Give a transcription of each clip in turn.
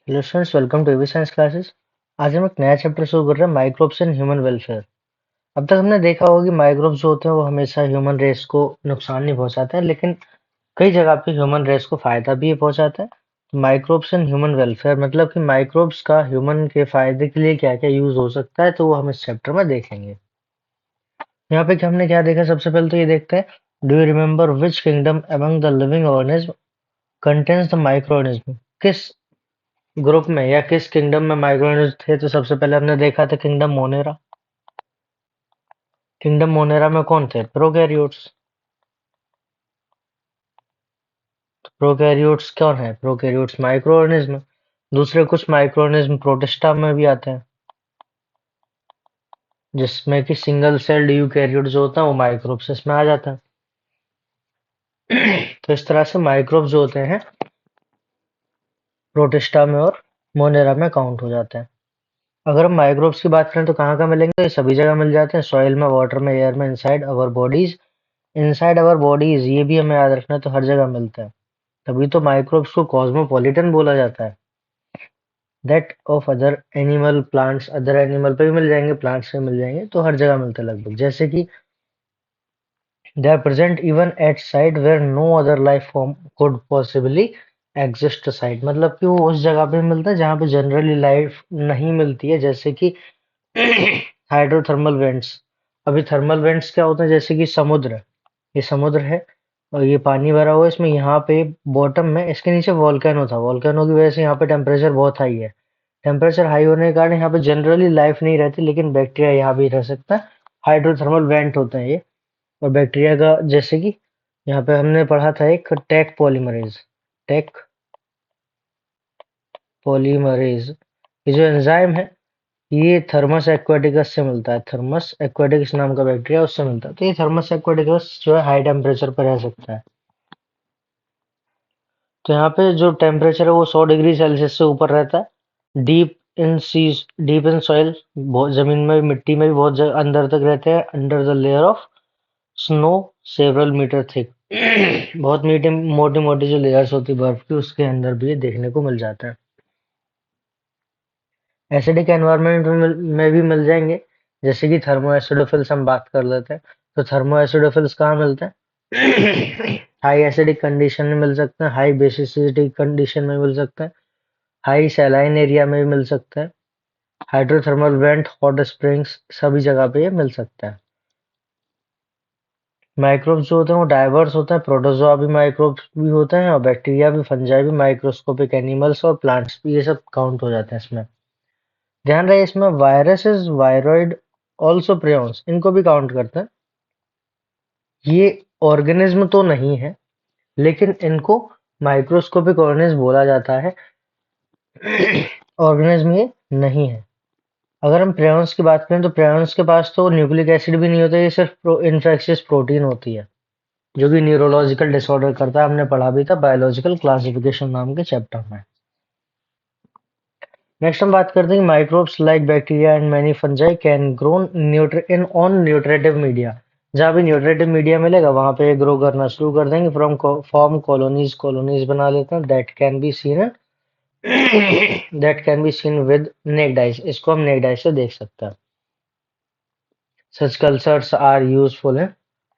Hello students, welcome to AV science classes. आज हम एक नया चैप्टर शुरू कर रहे हैं, माइक्रोब्स एंड ह्यूमन वेलफेयर। अब तक हमने देखा होगा कि माइक्रोब्स जो होते हैं वो हमेशा ह्यूमन रेस को नुकसान नहीं पहुंचाते हैं, लेकिन कई जगह पे ह्यूमन रेस को फायदा भी पहुंचाते हैं। तो माइक्रोब्स एंड ह्यूमन वेलफेयर मतलब कि माइक्रोब्स का ह्यूमन के फायदे के लिए क्या क्या यूज हो सकता है, तो वो हम इस चैप्टर में देखेंगे। यहाँ पे हमने क्या देखा, सबसे पहले तो ये देखते हैं, do you remember which kingdom among the living organism contains the micro organism. किस ग्रुप में या किस किंगडम में माइक्रोऑर्गेनिज्म थे? तो सबसे पहले हमने देखा था किंगडम मोनेरा। किंगडम मोनेरा में कौन थे? प्रोकैरियोट्स। प्रोकैरियोट्स कौन है? Prokaryotes microorganism. दूसरे कुछ माइक्रोऑर्गेनिज्म प्रोटिस्टा में भी आते हैं, जिसमें कि सिंगल सेल्ड यूकैरियोट जो होता है वो माइक्रोब्स इसमें आ जाता है। तो इस तरह से माइक्रोब्स जो होते हैं प्रोटिस्टा में और मोनेरा में काउंट हो जाते हैं। अगर हम माइक्रोब्स की बात करें तो कहाँ कहाँ मिलेंगे? ये सभी जगह मिल जाते हैं, सॉइल में, वाटर में, एयर में, inside our bodies. Inside our bodies ये भी हमें याद रखना है, तो हर जगह मिलता है। तभी तो माइक्रोब्स को कॉस्मोपॉलिटन बोला जाता है। That of other animal plants, other animal पे भी मिल जाएंगे, प्लांट्स पे मिल जाएंगे, तो हर जगह मिलते हैं लगभग। जैसे कि they are present even at site where no other life form could possibly exist site, मतलब कि वो उस जगह पे मिलता है जहाँ पे जनरली लाइफ नहीं मिलती है। जैसे कि हाइड्रोथर्मल वेंट्स। अभी थर्मल वेंट्स क्या होते हैं? जैसे कि समुद्र, ये समुद्र है और ये पानी भरा हुआ है इसमें। यहाँ पे बॉटम में इसके नीचे वॉल्केनो था, वॉल्केनो की वजह से यहाँ पे टेम्परेचर बहुत हाई है। टेम्परेचर हाई होने के कारण यहाँ पे जनरली लाइफ नहीं रहती, लेकिन बैक्टीरिया यहाँ भी रह सकता है। हाइड्रोथर्मल वेंट होते हैं ये। और बैक्टीरिया का जैसे कि यहाँ पे हमने पढ़ा था एक टेक पॉलीमरेज। टेक पॉलीमरेज, ये जो एंजाइम है ये थर्मस एक्वाटिकस से मिलता है। थर्मस एक्वाटिकस नाम का बैक्टीरिया उससे मिलता है। तो ये थर्मस एक्वाटिकस जो है हाई टेम्परेचर पर रह सकता है। तो यहाँ पे जो टेम्परेचर है वो 100 डिग्री सेल्सियस से ऊपर रहता है। Deep in seas, deep in soil, बहुत जमीन में भी, मिट्टी में भी बहुत अंदर तक रहते हैं। Under the layer of snow several metre thick, बहुत मीठी मोटी मोटी जो लेयर्स होती है बर्फ की, उसके अंदर भी ये देखने को मिल जाता है। एसिडिक एनवायरनमेंट में भी मिल जाएंगे, जैसे कि थर्मो एसिडोफिल्स हम बात कर लेते हैं। तो थर्मो एसिडोफिल्स कहाँ मिलते हैं? हाई एसिडिक कंडीशन में मिल सकते हैं, हाई बेसिसिटी कंडीशन में मिल सकते हैं, हाई सैलाइन एरिया में भी मिल सकता है, हाइड्रोथर्मल वेंट, हॉट स्प्रिंग्स, सभी जगह पे ये मिल सकता है। माइक्रोब्स जो होते हैं वो डाइवर्स होते हैं, प्रोटोजोआ भी माइक्रोब्स भी होते हैं, और बैक्टीरिया भी, फंजाई भी, माइक्रोस्कोपिक एनिमल्स और प्लांट्स भी, ये सब काउंट हो जाते हैं इसमें। ध्यान रहे इसमें वायरसेस, वायरॉइड, ऑल्सो प्रियॉन्स, इनको भी काउंट करते हैं। ये ऑर्गेनिज्म तो नहीं है, लेकिन इनको माइक्रोस्कोपिक ऑर्गेनिज्म बोला जाता है। ऑर्गेनिज्म ये नहीं है। अगर हम प्रियॉन्स की बात करें तो प्रियॉन्स के पास तो न्यूक्लिक एसिड भी नहीं होता, ये सिर्फ इन्फेक्शियस प्रोटीन होती है, जो कि न्यूरोलॉजिकल डिसऑर्डर करता है। हमने पढ़ा भी था बायोलॉजिकल क्लासिफिकेशन नाम के चैप्टर में। नेक्स्ट हम बात करते हैं कि microbes like bacteria and many fungi can grown in on nutritive media. जहाँ भी न्यूट्रेटिव मीडिया मिलेगा वहां पे ग्रो करना शुरू कर देंगे, फ्रॉम फॉर्म कॉलोनीज, कॉलोनीज बना लेते हैं। That can be seen with naked eyes, इसको हम नेक्ड आइज से देख सकते हैं। Such cultures are useful in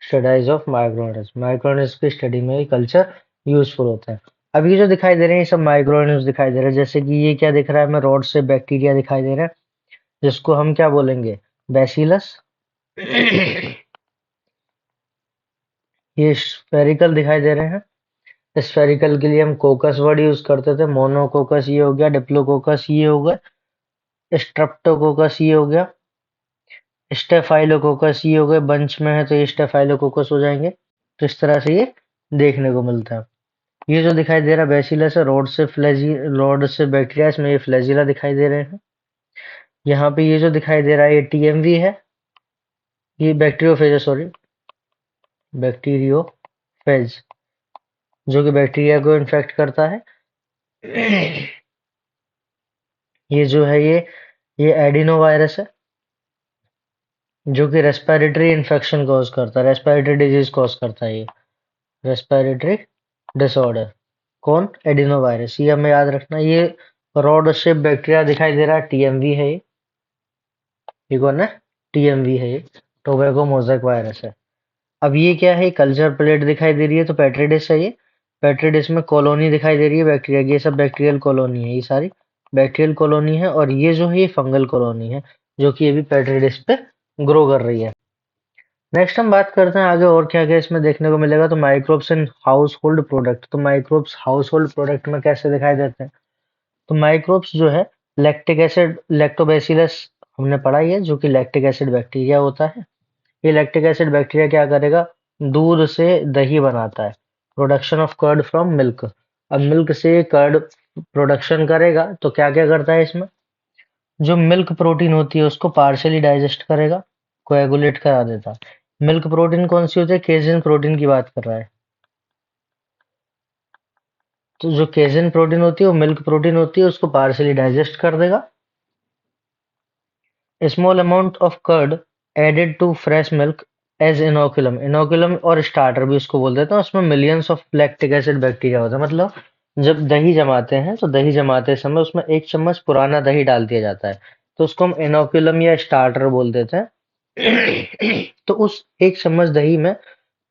studies of microorganism, microorganism की स्टडी में कल्चर यूजफुल होता है। अब ये जो दिखाई दे रहे हैं ये सब माइक्रोऑर्गेनिज्म दिखाई दे रहे हैं। जैसे कि ये क्या दिख रहा है हमें? रॉड से बैक्टीरिया दिखाई दे रहा है, जिसको हम क्या बोलेंगे? बैसिलस। ये स्फेरिकल दिखाई दे रहे हैं। स्फेरिकल के लिए हम कोकस वर्ड यूज करते थे, मोनोकोकस ये हो गया, डिप्लोकोकस ये हो गया, स्ट्रेप्टोकोकस ये हो गया, स्टेफाइलोकोकस ये हो गए। बंच में है तो ये स्टेफाइलोकोकस हो जाएंगे। तो इस तरह से ये देखने को मिलता है। ये जो दिखाई दे रहा है बैसिलस है, रोड से बैक्टीरिया, इसमें ये फ्लैजिला दिखाई दे रहे हैं। यहाँ पे ये जो दिखाई दे रहा है ये टीएमवी है, ये बैक्टीरियोफेज है, सॉरी, बैक्टीरियोफेज, जो कि बैक्टीरिया को इन्फेक्ट करता है। ये जो है ये एडिनो वायरस है, जो कि रेस्पिरेटरी इन्फेक्शन कॉज करता है, रेस्पिरेटरी डिजीज कॉज करता है। ये रेस्पिरेटरी डिसऑर्डर, कौन? एडिनो वायरस, ये हमें याद रखना। ये रॉड शेप बैक्टीरिया दिखाई दे रहा है, टीएमवी है ये कौन है, टीएमवी है ये, टोबैको मोज़ेक वायरस है। अब ये क्या है, कल्चर प्लेट दिखाई दे रही है तो पेट्री डिश है ये। पेट्री डिश में कॉलोनी दिखाई दे रही है बैक्टीरिया की, ये सब बैक्टीरियल कॉलोनी है, ये सारी बैक्टीरियल कॉलोनी है। और ये जो है ये फंगल कॉलोनी है, जो कि ये भी पेट्री डिश पे ग्रो कर रही है। नेक्स्ट हम बात करते हैं आगे और क्या क्या इसमें देखने को मिलेगा। तो microbes in house hold product, तो माइक्रोब्स हाउस होल्ड प्रोडक्ट में कैसे दिखाई देते हैं। तो माइक्रोब्स जो है, लैक्टिक एसिड, लैक्टोबैसिलस हमने पढ़ा ही है, जो कि लैक्टिक एसिड बैक्टीरिया होता है। ये लैक्टिक एसिड बैक्टीरिया क्या करेगा, दूध से दही बनाता है, production of curd from milk. अब मिल्क से कर्ड प्रोडक्शन करेगा तो क्या क्या करता है इसमें, जो मिल्क प्रोटीन होती है उसको पार्शियली डाइजेस्ट करेगा, कोएगुलेट करा देता है। मिल्क प्रोटीन कौन सी होती है, केजिन प्रोटीन की बात कर रहा है। तो जो केजिन प्रोटीन होती है वो मिल्क प्रोटीन होती है, उसको पार्शियली डाइजेस्ट कर देगा। Small amount of curd added to fresh milk as inoculum, inoculum और स्टार्टर भी उसको बोल देते हैं, उसमें millions of lactic acid bacteria होता है। मतलब जब दही जमाते हैं तो दही जमाते समय उसमें 1 चम्मच पुराना दही डाल दिया जाता है, तो उसको हम इनोकुलम या स्टार्टर बोल देते हैं। तो उस 1 चम्मच दही में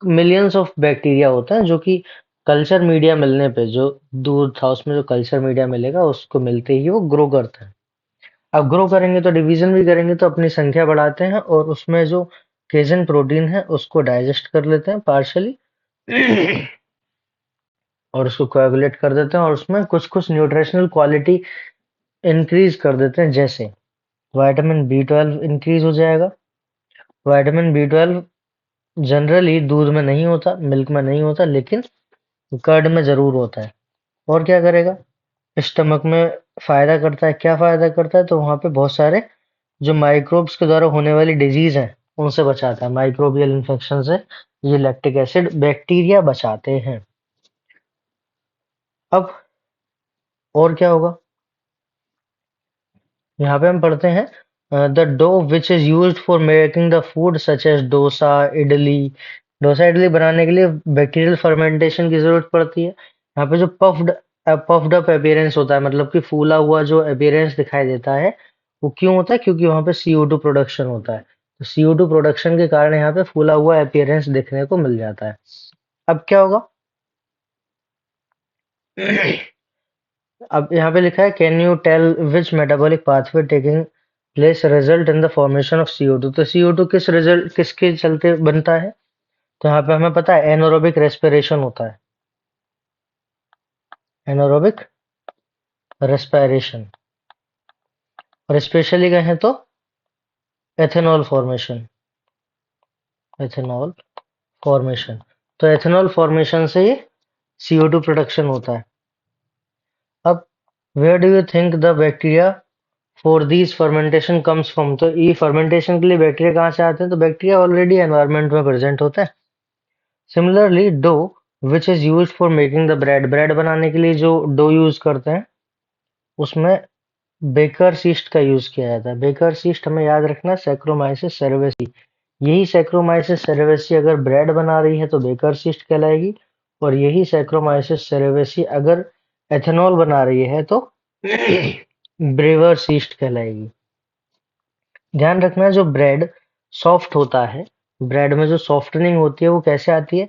मिलियंस ऑफ बैक्टीरिया होते हैं, जो कि कल्चर मीडिया मिलने पे, जो दूध था उसमें जो कल्चर मीडिया मिलेगा उसको मिलते ही वो ग्रो करते हैं। अब ग्रो करेंगे तो डिवीजन भी करेंगे, तो अपनी संख्या बढ़ाते हैं और उसमें जो केजिन प्रोटीन है उसको डाइजेस्ट कर लेते हैं पार्शली, और उसको कोएगुलेट कर देते हैं और उसमें कुछ कुछ न्यूट्रिशनल क्वालिटी इंक्रीज कर देते हैं। जैसे विटामिन B12 इंक्रीज हो जाएगा। विटामिन B12 जनरली दूध में नहीं होता, मिल्क में नहीं होता, लेकिन कर्ड में जरूर होता है। और क्या करेगा, स्टमक में फायदा करता है। क्या फायदा करता है, तो वहां पे बहुत सारे जो माइक्रोब्स के द्वारा होने वाली डिजीज है उनसे बचाता है, माइक्रोबियल इन्फेक्शन से ये लैक्टिक एसिड बैक्टीरिया बचाते हैं। अब और क्या होगा, यहाँ पे हम पढ़ते हैं the dough which is used for making the food such as dosa, idli. Dosa idli बनाने के लिए बैक्टीरियल फर्मेंटेशन की जरूरत पड़ती है। यहाँ पे जो पफ्ड अप अपीयरेंस होता है, मतलब कि फूला हुआ जो अपीयरेंस दिखाई देता है, वो क्यों होता है, क्योंकि वहां पे CO2 प्रोडक्शन होता है। तो CO2 प्रोडक्शन के कारण यहाँ पे फूला हुआ अपीयरेंस देखने को मिल जाता है। अब क्या होगा, अब यहाँ पे लिखा है can you tell which metabolic pathway taking place result in the formation of CO2। तो CO2 किस रिजल्ट किसके चलते बनता है, तो यहाँ पे हमें पता है एनोरोबिक रेस्पिरेशन होता है, एनोरोबिक रेस्पिरेशन। और स्पेशली कहें तो एथेनॉल फॉर्मेशन, एथेनॉल फॉर्मेशन। तो एथेनॉल फॉर्मेशन से ये CO2 प्रोडक्शन होता है। अब where do you think the bacteria for these fermentation comes from, तो ये फर्मेंटेशन के लिए बैक्टीरिया कहाँ से आते हैं, तो बैक्टीरिया ऑलरेडी एनवायरनमेंट में प्रेजेंट होता है। Similarly dough which is use for making the bread, bread बनाने के लिए जो डो यूज करते हैं उसमें बेकर सीस्ट का यूज किया जाता है। बेकर सीस्ट हमें याद रखना, सैक्रोमाइसिस सेरेवेसी। यही सैक्रोमाइसिस सेरेवेसी अगर ब्रेड बना रही है तो बेकर सीस्ट कहलाएगी, और यही सैक्रोमाइसिस सेरेवेसी अगर एथेनॉल बना रही है तो ब्रेवर सीस्ट कहलाएगी। ध्यान रखना, जो ब्रेड सॉफ्ट होता है, ब्रेड में जो सॉफ्टनिंग होती है वो कैसे आती है,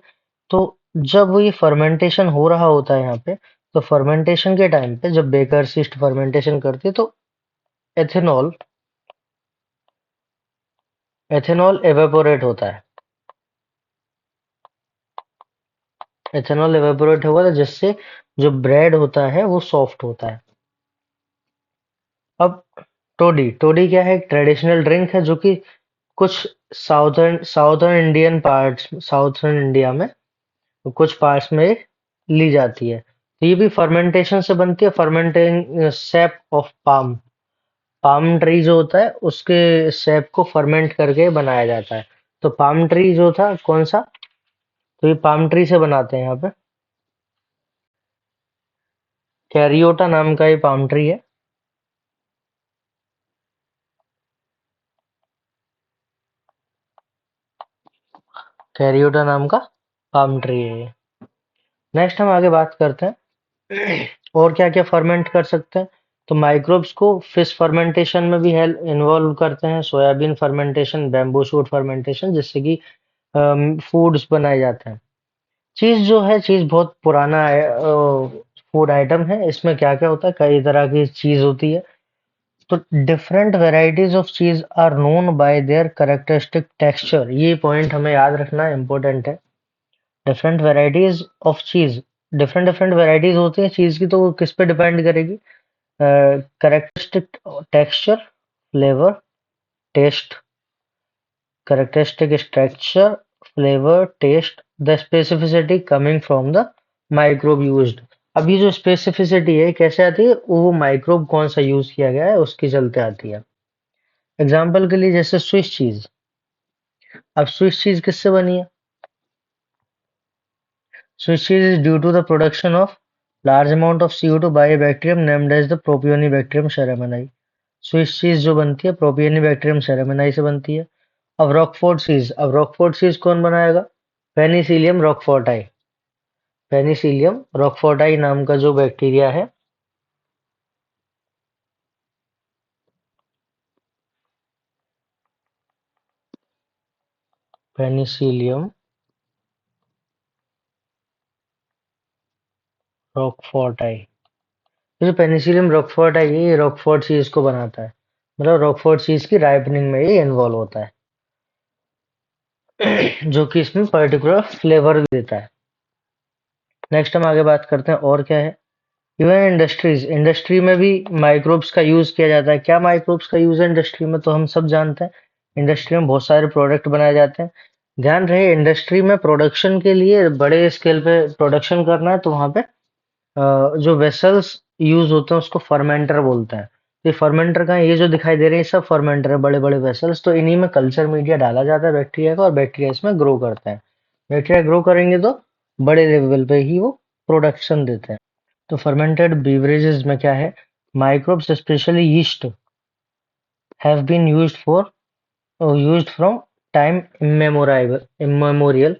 तो जब ये फर्मेंटेशन हो रहा होता है यहाँ पे, तो फर्मेंटेशन के टाइम पे जब बेकर सीस्ट फर्मेंटेशन करती है तो एथेनॉल एथेनॉल एवेपोरेट होता है, एथेनॉल एवेपोरेट होगा तो जिससे जो ब्रेड होता है वो सॉफ्ट होता है। अब टोडी, टोडी क्या है, एक ट्रेडिशनल ड्रिंक है जो कि कुछ southern Indian parts, southern India में कुछ पार्ट्स में ली जाती है। तो ये भी फर्मेंटेशन से बनती है, fermenting SAP of palm, palm tree जो होता है उसके सैप को फर्मेंट करके बनाया जाता है। तो पाम ट्री जो था कौन सा, तो ये पाम ट्री से बनाते हैं यहाँ पे, कैरियोटा नाम का ये पाम ट्री है। कैरियोटा नाम का पाम ट्री है ये। नेक्स्ट हम आगे बात करते हैं और क्या क्या फर्मेंट कर सकते हैं। तो माइक्रोब्स को फिश फर्मेंटेशन में भी हेल्प इन्वॉल्व करते हैं, soybean fermentation, bamboo shoot fermentation, जिससे कि फूड्स बनाए जाते हैं। चीज़ जो है, चीज़ बहुत पुराना फूड आइटम है। इसमें क्या क्या होता है, कई तरह की चीज़ होती है। तो different varieties of cheese are known by their characteristic texture, ये पॉइंट हमें याद रखना इम्पोर्टेंट है। Different varieties of cheese, different different varieties होती है चीज की, तो वो किस पे डिपेंड करेगी? Characteristic texture, flavour, taste. Characteristic structure, flavour, taste, the specificity coming from the microbe used. अब ये जो स्पेसिफिसिटी है कैसे आती है? वो माइक्रोब कौन सा यूज किया गया है उसके चलते आती है। एग्जाम्पल के लिए जैसे स्विस चीज। अब स्विस चीज किससे बनी है? Swiss cheese is due to the production of large amount of CO2 by a bacterium named as the Propionibacterium ceremonii। Swiss cheese जो बनती है प्रोपियोनिबैक्टीरियम सेरेमनाई से बनती है। अब रॉकफोर्ट चीज, अब रॉकफोर्ट चीज कौन बनाएगा? पेनिसिलियम रॉकफोर्टाई। पेनिसिलियम रॉकफोर्टाई नाम का जो बैक्टीरिया है, पेनिसिलियम रॉकफोर्टाई, जो पेनिसिलियम रॉकफोर्टाई है, ये रॉकफोर्ट चीज को बनाता है। मतलब रॉकफोर्ट चीज की राइपनिंग में ये इन्वॉल्व होता है, जो कि इसमें पर्टिकुलर फ्लेवर भी देता है। नेक्स्ट हम आगे बात करते हैं और क्या है। इवन इंडस्ट्रीज, इंडस्ट्री में भी माइक्रोब्स का यूज किया जाता है। क्या माइक्रोब्स का यूज है इंडस्ट्री में? तो हम सब जानते हैं, इंडस्ट्री में बहुत सारे प्रोडक्ट बनाए जाते हैं। ध्यान रहे, इंडस्ट्री में प्रोडक्शन के लिए बड़े स्केल पे प्रोडक्शन करना है, तो वहां पे जो वेसल्स यूज होते हैं उसको फर्मेंटर बोलते हैं। ये फर्मेंटर का है, ये जो दिखाई दे रहे हैं सब फर्मेंटर है, बड़े बड़े वेसल्स। तो इन्हीं में कल्चर मीडिया डाला जाता है बैक्टीरिया का, और बैक्टीरिया इसमें ग्रो करते हैं। बैक्टीरिया ग्रो करेंगे तो बड़े लेवल पे ही वो प्रोडक्शन देते हैं। तो फर्मेंटेड बेवरेजेस में क्या है? Microbes specially yeast have been used from time immemorial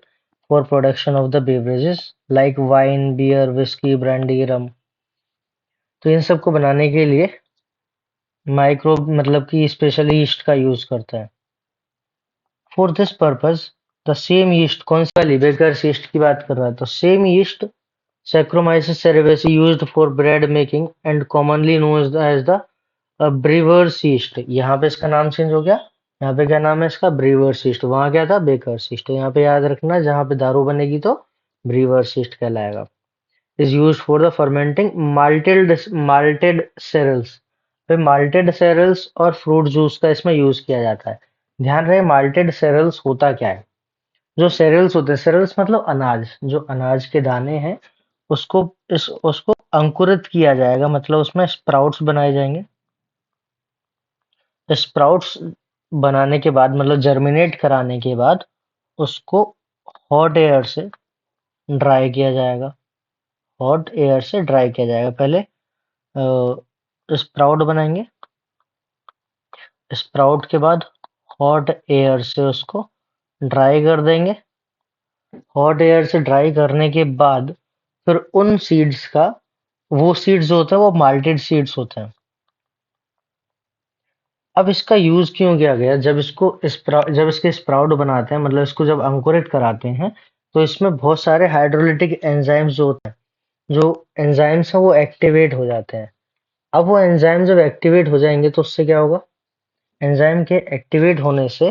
for production of the beverages like wine, beer, whiskey, brandy, rum। तो इन सब को बनाने के लिए माइक्रोब मतलब कि स्पेशली यीस्ट का यूज करते हैं। For this purpose the same yeast, कौन सी वाली? बेकर्स यीस्ट की बात कर रहा है। तो same yeast Saccharomyces cerevisiae used for bread making and commonly known as the brewers yeast. यहाँ पे इसका नाम चेंज हो गया, यहाँ पे क्या नाम है इसका? Brewer's yeast. वहां क्या था? Baker's yeast. तो यहाँ पे याद रखना, जहाँ पे दारू बनेगी तो ब्रीवर्स यीस्ट कहलाएगा। Is use for the fermenting malted cereals. पे माल्टेड सेरल्स और फ्रूट जूस का इसमें यूज किया जाता है। ध्यान रहे, माल्टेड सेरल्स होता क्या है? जो सेरेल्स होते हैं, सेरेल्स मतलब अनाज, जो अनाज के दाने हैं उसको उसको अंकुरित किया जाएगा, मतलब उसमें स्प्राउट्स बनाए जाएंगे। स्प्राउट्स बनाने के बाद, मतलब जर्मिनेट कराने के बाद, उसको हॉट एयर से ड्राई किया जाएगा। हॉट एयर से ड्राई किया जाएगा। पहले स्प्राउट बनाएंगे, स्प्राउट के बाद हॉट एयर से उसको ड्राई कर देंगे। हॉट एयर से ड्राई करने के बाद फिर उन सीड्स का, वो सीड्स जो होते हैं वो माल्टेड सीड्स होते हैं। अब इसका यूज क्यों किया गया? जब इसके स्प्राउट बनाते हैं, मतलब इसको जब अंकुरित कराते हैं, तो इसमें बहुत सारे हाइड्रोलिटिक एंजाइम्स जो होते हैं, जो एंजाइम्स हैं वो एक्टिवेट हो जाते हैं। अब वो एंजाइम जब एक्टिवेट हो जाएंगे तो उससे क्या होगा? एंजाइम के एक्टिवेट होने से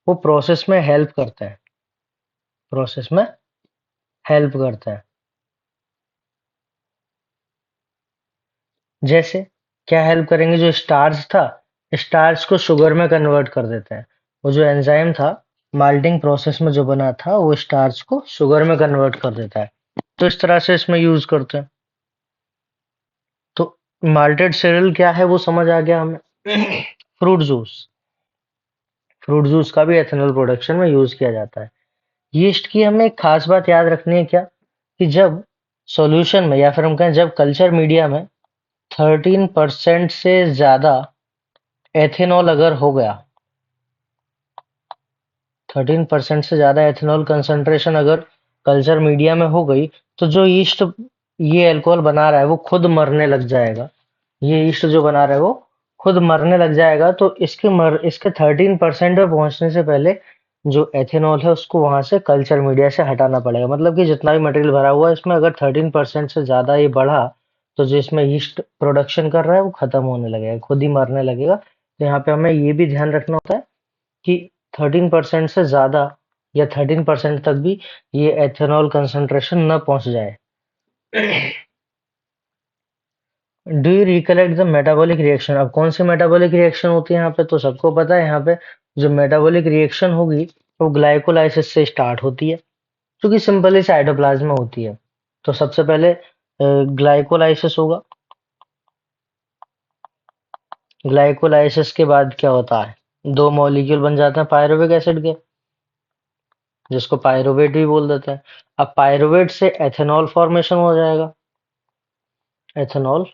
वो प्रोसेस में हेल्प करता है, प्रोसेस में हेल्प करता है। जैसे क्या हेल्प करेंगे? जो स्टार्च था, स्टार्च को शुगर में कन्वर्ट कर देते हैं। वो जो एंजाइम था, माल्टिंग प्रोसेस में जो बना था, वो स्टार्च को शुगर में कन्वर्ट कर देता है। तो इस तरह से इसमें यूज करते हैं। तो माल्टेड सेरियल क्या है वो समझ आ गया हमें। फ्रूट जूस, फ्रूट जूस का भी एथेनॉल प्रोडक्शन में यूज किया जाता है। यीस्ट की हमें एक खास बात याद रखनी है, क्या? कि जब सॉल्यूशन में, या फिर हम कहें जब कल्चर मीडिया में 13% से ज्यादा एथेनॉल अगर हो गया, 13% से ज्यादा एथेनॉल कंसंट्रेशन अगर कल्चर मीडिया में हो गई, तो जो यीस्ट ये अल्कोहल बना रहा है वो खुद मरने लग जाएगा, ये ईस्ट जो बना रहा है वो खुद मरने लग जाएगा, तो इसके 13% पे पहुंचने से पहले जो एथेनॉल है उसको वहां से कल्चर मीडिया से हटाना पड़ेगा। मतलब कि जितना भी मटेरियल भरा हुआ है इसमें अगर 13% से ज्यादा ये बढ़ा, तो जो इसमें ईस्ट प्रोडक्शन कर रहा है वो खत्म होने लगेगा, खुद ही मरने लगेगा। तो यहाँ पे हमें ये भी ध्यान रखना होता है कि 13% से ज्यादा या 13% तक भी ये एथेनॉल कंसंट्रेशन न पहुंच जाए। Do you recollect the metabolic reaction? अब कौन सी मेटाबॉलिक रिएक्शन होती है यहाँ पे, तो सबको पता है यहाँ पे जो मेटाबॉलिक रिएक्शन होगी वो ग्लाइकोलाइसिस से स्टार्ट होती है, जो कि सिंपली साइटोप्लाज्म में होती है। तो सबसे पहले ग्लाइकोलाइसिस होगा। ग्लाइकोलाइसिस के बाद क्या होता है, दो मॉलिक्यूल बन जाते हैं पायरुविक एसिड के, जिसको पायरुवेट भी बोल देते हैं। अब पायरुवेट से एथेनॉल फॉर्मेशन हो जाएगा, एथेनॉल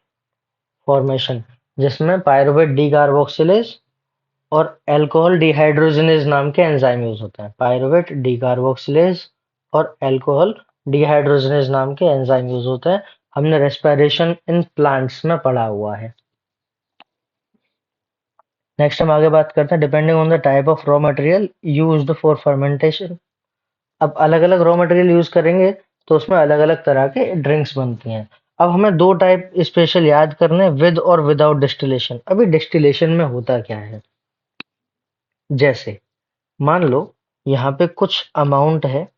फॉर्मेशन, जिसमें पायरुवेट डी कार्बोक्सिलेज और अल्कोहल डिहाइड्रोजनेज नाम के एंजाइम यूज होते हैं। पायरुवेट डिकार्बोक्सिलेज और अल्कोहल डिहाइड्रोजनेज नाम के एंजाइम यूज होते हैं। हमने रेस्पिरेशन इन प्लांट्स में पढ़ा हुआ है। नेक्स्ट हम आगे बात करते हैं depending on the type of raw material used for fermentation. अब अलग अलग रॉ मटेरियल यूज करेंगे तो उसमें अलग अलग तरह के ड्रिंक्स बनती हैं। अब हमें दो टाइप स्पेशल याद करने, विद और विदाउट डिस्टिलेशन। अभी डिस्टिलेशन में होता क्या है, जैसे मान लो यहाँ पे कुछ अमाउंट है,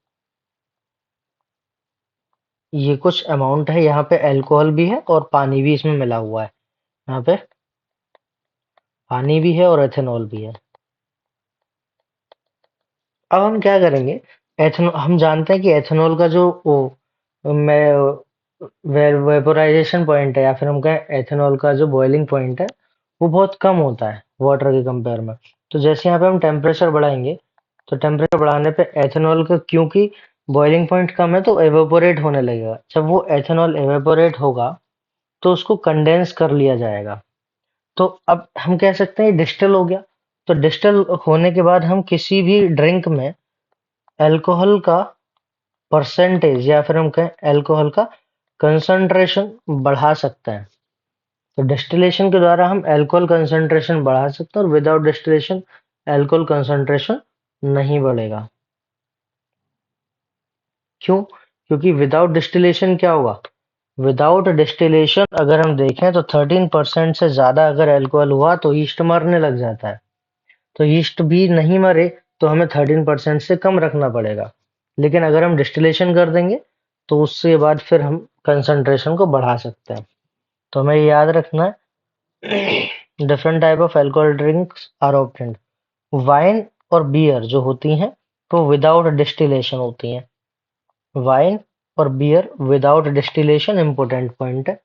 ये कुछ अमाउंट है, यहाँ पे अल्कोहल भी है और पानी भी इसमें मिला हुआ है। यहाँ पे पानी भी है और एथेनॉल भी है। अब हम क्या करेंगे, एथेनॉल हम जानते हैं कि एथेनॉल का जो वो वेपोराइजेशन पॉइंट है, या फिर हम कहें एथेनॉल का जो बॉइलिंग पॉइंट है वो बहुत कम होता है वाटर के कंपेयर में। तो जैसे यहाँ पे हम टेम्परेचर बढ़ाएंगे, तो टेम्परेचर बढ़ाने पे एथेनॉल का, क्योंकि बॉइलिंग पॉइंट कम है तो एवेपोरेट होने लगेगा। जब वो एथेनॉल एवेपोरेट होगा तो उसको कंडेंस कर लिया जाएगा। तो अब हम कह सकते हैं डिस्टिल हो गया। तो डिस्टिल होने के बाद हम किसी भी ड्रिंक में अल्कोहल का परसेंटेज, या फिर हम कहें अल्कोहल का कंसंट्रेशन बढ़ा सकते हैं। तो डिस्टिलेशन के द्वारा हम अल्कोहल कंसंट्रेशन बढ़ा सकते हैं, और विदाउट डिस्टिलेशन अल्कोहल कंसंट्रेशन नहीं बढ़ेगा। क्यों? क्योंकि विदाउट डिस्टिलेशन क्या होगा, विदाउट डिस्टिलेशन अगर हम देखें तो 13% से ज्यादा अगर अल्कोहल हुआ तो ईस्ट मरने लग जाता है। तो ईस्ट भी नहीं मरे तो हमें 13% से कम रखना पड़ेगा। लेकिन अगर हम डिस्टिलेशन कर देंगे तो उसके बाद फिर हम कंसंट्रेशन को बढ़ा सकते हैं। तो हमें ये याद रखना है different type of alcohol drinks are obtained. Wine और बियर जो होती हैं तो विदाउट डिस्टिलेशन होती हैं। वाइन और beer without distillation important point है।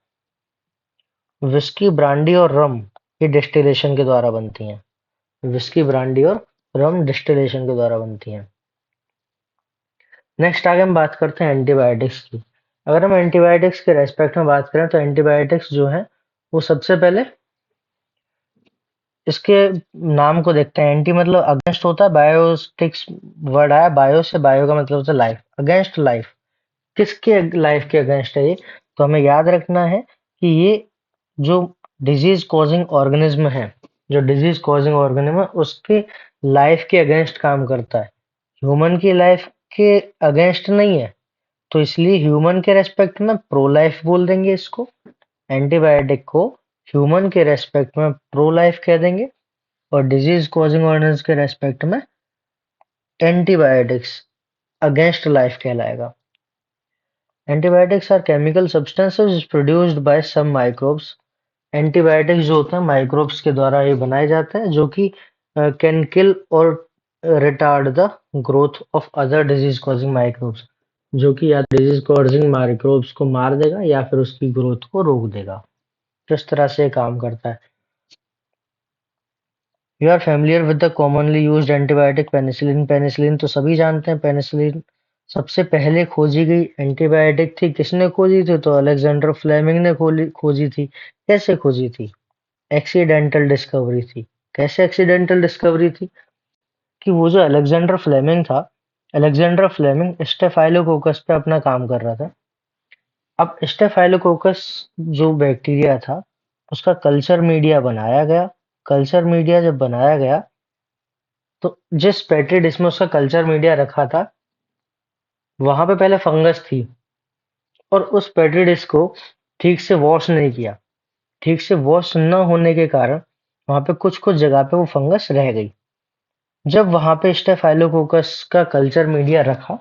विस्की, ब्रांडी और रम ये डिस्टिलेशन के द्वारा बनती हैं। विस्की, ब्रांडी और रम डिस्टिलेशन के द्वारा बनती हैं। नेक्स्ट आगे हम बात करते हैं एंटीबायोटिक्स की। अगर हम एंटीबायोटिक्स के रेस्पेक्ट में बात करें तो एंटीबायोटिक्स जो है वो सबसे पहले इसके नाम को देखते हैं। एंटी मतलब अगेंस्ट होता है, बायोस्टिक्स वर्ड आया बायो से, बायो का मतलब होता है लाइफ, अगेंस्ट लाइफ। किसके लाइफ के अगेंस्ट है ये, तो हमें याद रखना है कि ये जो डिजीज कॉजिंग ऑर्गेनिज्म है, जो डिजीज कॉजिंग ऑर्गेनिज्म है उसके लाइफ के अगेंस्ट काम करता है, ह्यूमन की लाइफ के अगेंस्ट नहीं है। तो इसलिए ह्यूमन के रेस्पेक्ट में प्रो लाइफ बोल देंगे इसको, एंटीबायोटिक को ह्यूमन के रेस्पेक्ट में प्रो लाइफ कह देंगे, और डिजीज कॉजिंग ऑर्गेनिज्म के रेस्पेक्ट में एंटीबायोटिक्स अगेंस्ट लाइफ कहलाएगा। Antibiotics are chemical substances produced by some microbes. Antibiotics जो होते हैं माइक्रोब्स के द्वारा ये बनाए जाते हैं, जो कि कैन किल और retard the growth of other disease causing microbes, जो कि या डिजीज कॉजिंग माइक्रोब्स को मार देगा या फिर उसकी ग्रोथ को रोक देगा। किस तरह से ये काम करता है। You are familiar with the commonly used antibiotic penicillin. Penicillin तो सभी जानते हैं। पेनिसिलिन सबसे पहले खोजी गई एंटीबायोटिक थी, किसने खोजी थी, तो अलेक्जेंडर फ्लेमिंग ने खोजी थी। कैसे खोजी थी, एक्सीडेंटल डिस्कवरी थी। कैसे एक्सीडेंटल डिस्कवरी थी, कि वो जो अलेक्जेंडर फ्लेमिंग था, अलेक्जेंडर फ्लेमिंग स्टेफाइलोकोकस पे अपना काम कर रहा था। अब स्टेफाइलोकोकस जो बैक्टीरिया था, उसका कल्चर मीडिया बनाया गया। कल्चर मीडिया जब बनाया गया, तो जिस पेट्री डिश में उसका कल्चर मीडिया रखा था, वहां पे पहले फंगस थी, और उस पेट्री डिश को ठीक से वॉश नहीं किया। ठीक से वॉश न होने के कारण वहां पे कुछ कुछ जगह पे वो फंगस रह गई। जब वहां पे स्टेफाइलोकोकस का कल्चर मीडिया रखा,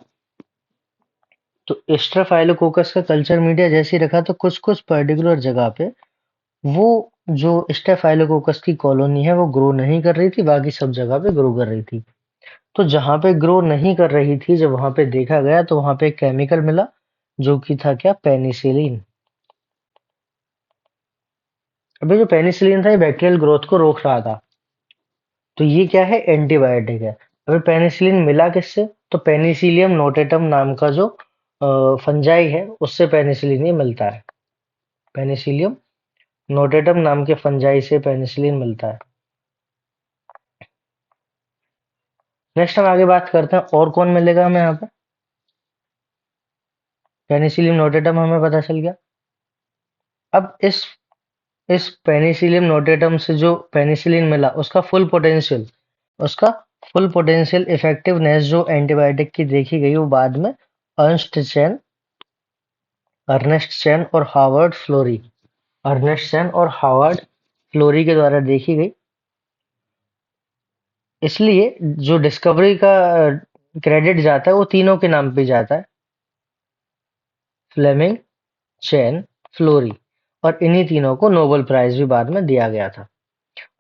तो स्टेफाइलोकोकस का कल्चर मीडिया जैसे ही रखा, तो कुछ कुछ पर्टिकुलर जगह पे वो जो स्टेफाइलोकोकस की कॉलोनी है वो ग्रो नहीं कर रही थी, बाकी सब जगह पे ग्रो कर रही थी। तो जहां पे ग्रो नहीं कर रही थी, जब वहां पे देखा गया, तो वहां पे एक केमिकल मिला, जो कि था क्या, पेनिसिलिन। अभी जो पेनिसिलिन था, ये बैक्टीरियल ग्रोथ को रोक रहा था। तो ये क्या है, एंटीबायोटिक है। अभी पेनिसिलिन मिला किससे, तो पेनिसिलियम नोटेटम नाम का जो फंजाई है, उससे पेनिसिलिन ये मिलता है। पेनिसिलियम नोटेटम नाम के फंजाई से पेनिसिलिन मिलता है। नेक्स्ट हम आगे बात करते हैं, और कौन मिलेगा हमें यहाँ पे। पेनिसिलियम नोटेटम हमें पता चल गया। अब इस पेनिसिलियम नोटेटम से जो पेनिसिलिन मिला, उसका फुल पोटेंशियल इफेक्टिवनेस जो एंटीबायोटिक की देखी गई, वो बाद में अर्नस्ट चैन अर्नेस्ट चैन और हावर्ड फ्लोरी के द्वारा देखी गई। इसलिए जो डिस्कवरी का क्रेडिट जाता है, वो तीनों के नाम पे जाता है, फ्लेमिंग, चैन, फ्लोरी। और इन्हीं तीनों को नोबेल प्राइज भी बाद में दिया गया था।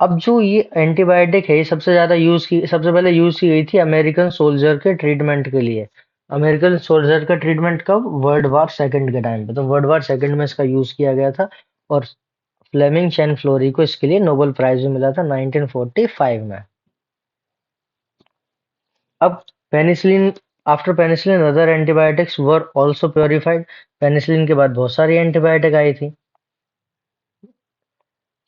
अब जो ये एंटीबायोटिक है, ये सबसे पहले यूज की गई थी अमेरिकन सोल्जर के ट्रीटमेंट के लिए। अमेरिकन सोल्जर का ट्रीटमेंट कब, वर्ल्ड वॉर 2 के टाइम पे। तो वर्ल्ड वॉर 2 में इसका यूज किया गया था, और फ्लेमिंग चैन फ्लोरी को इसके लिए नोबेल प्राइज भी मिला था 1945 में। अब penicillin after penicillin other antibiotics were also purified. Penicillin के बाद बहुत सारी एंटीबायोटिक आई थी।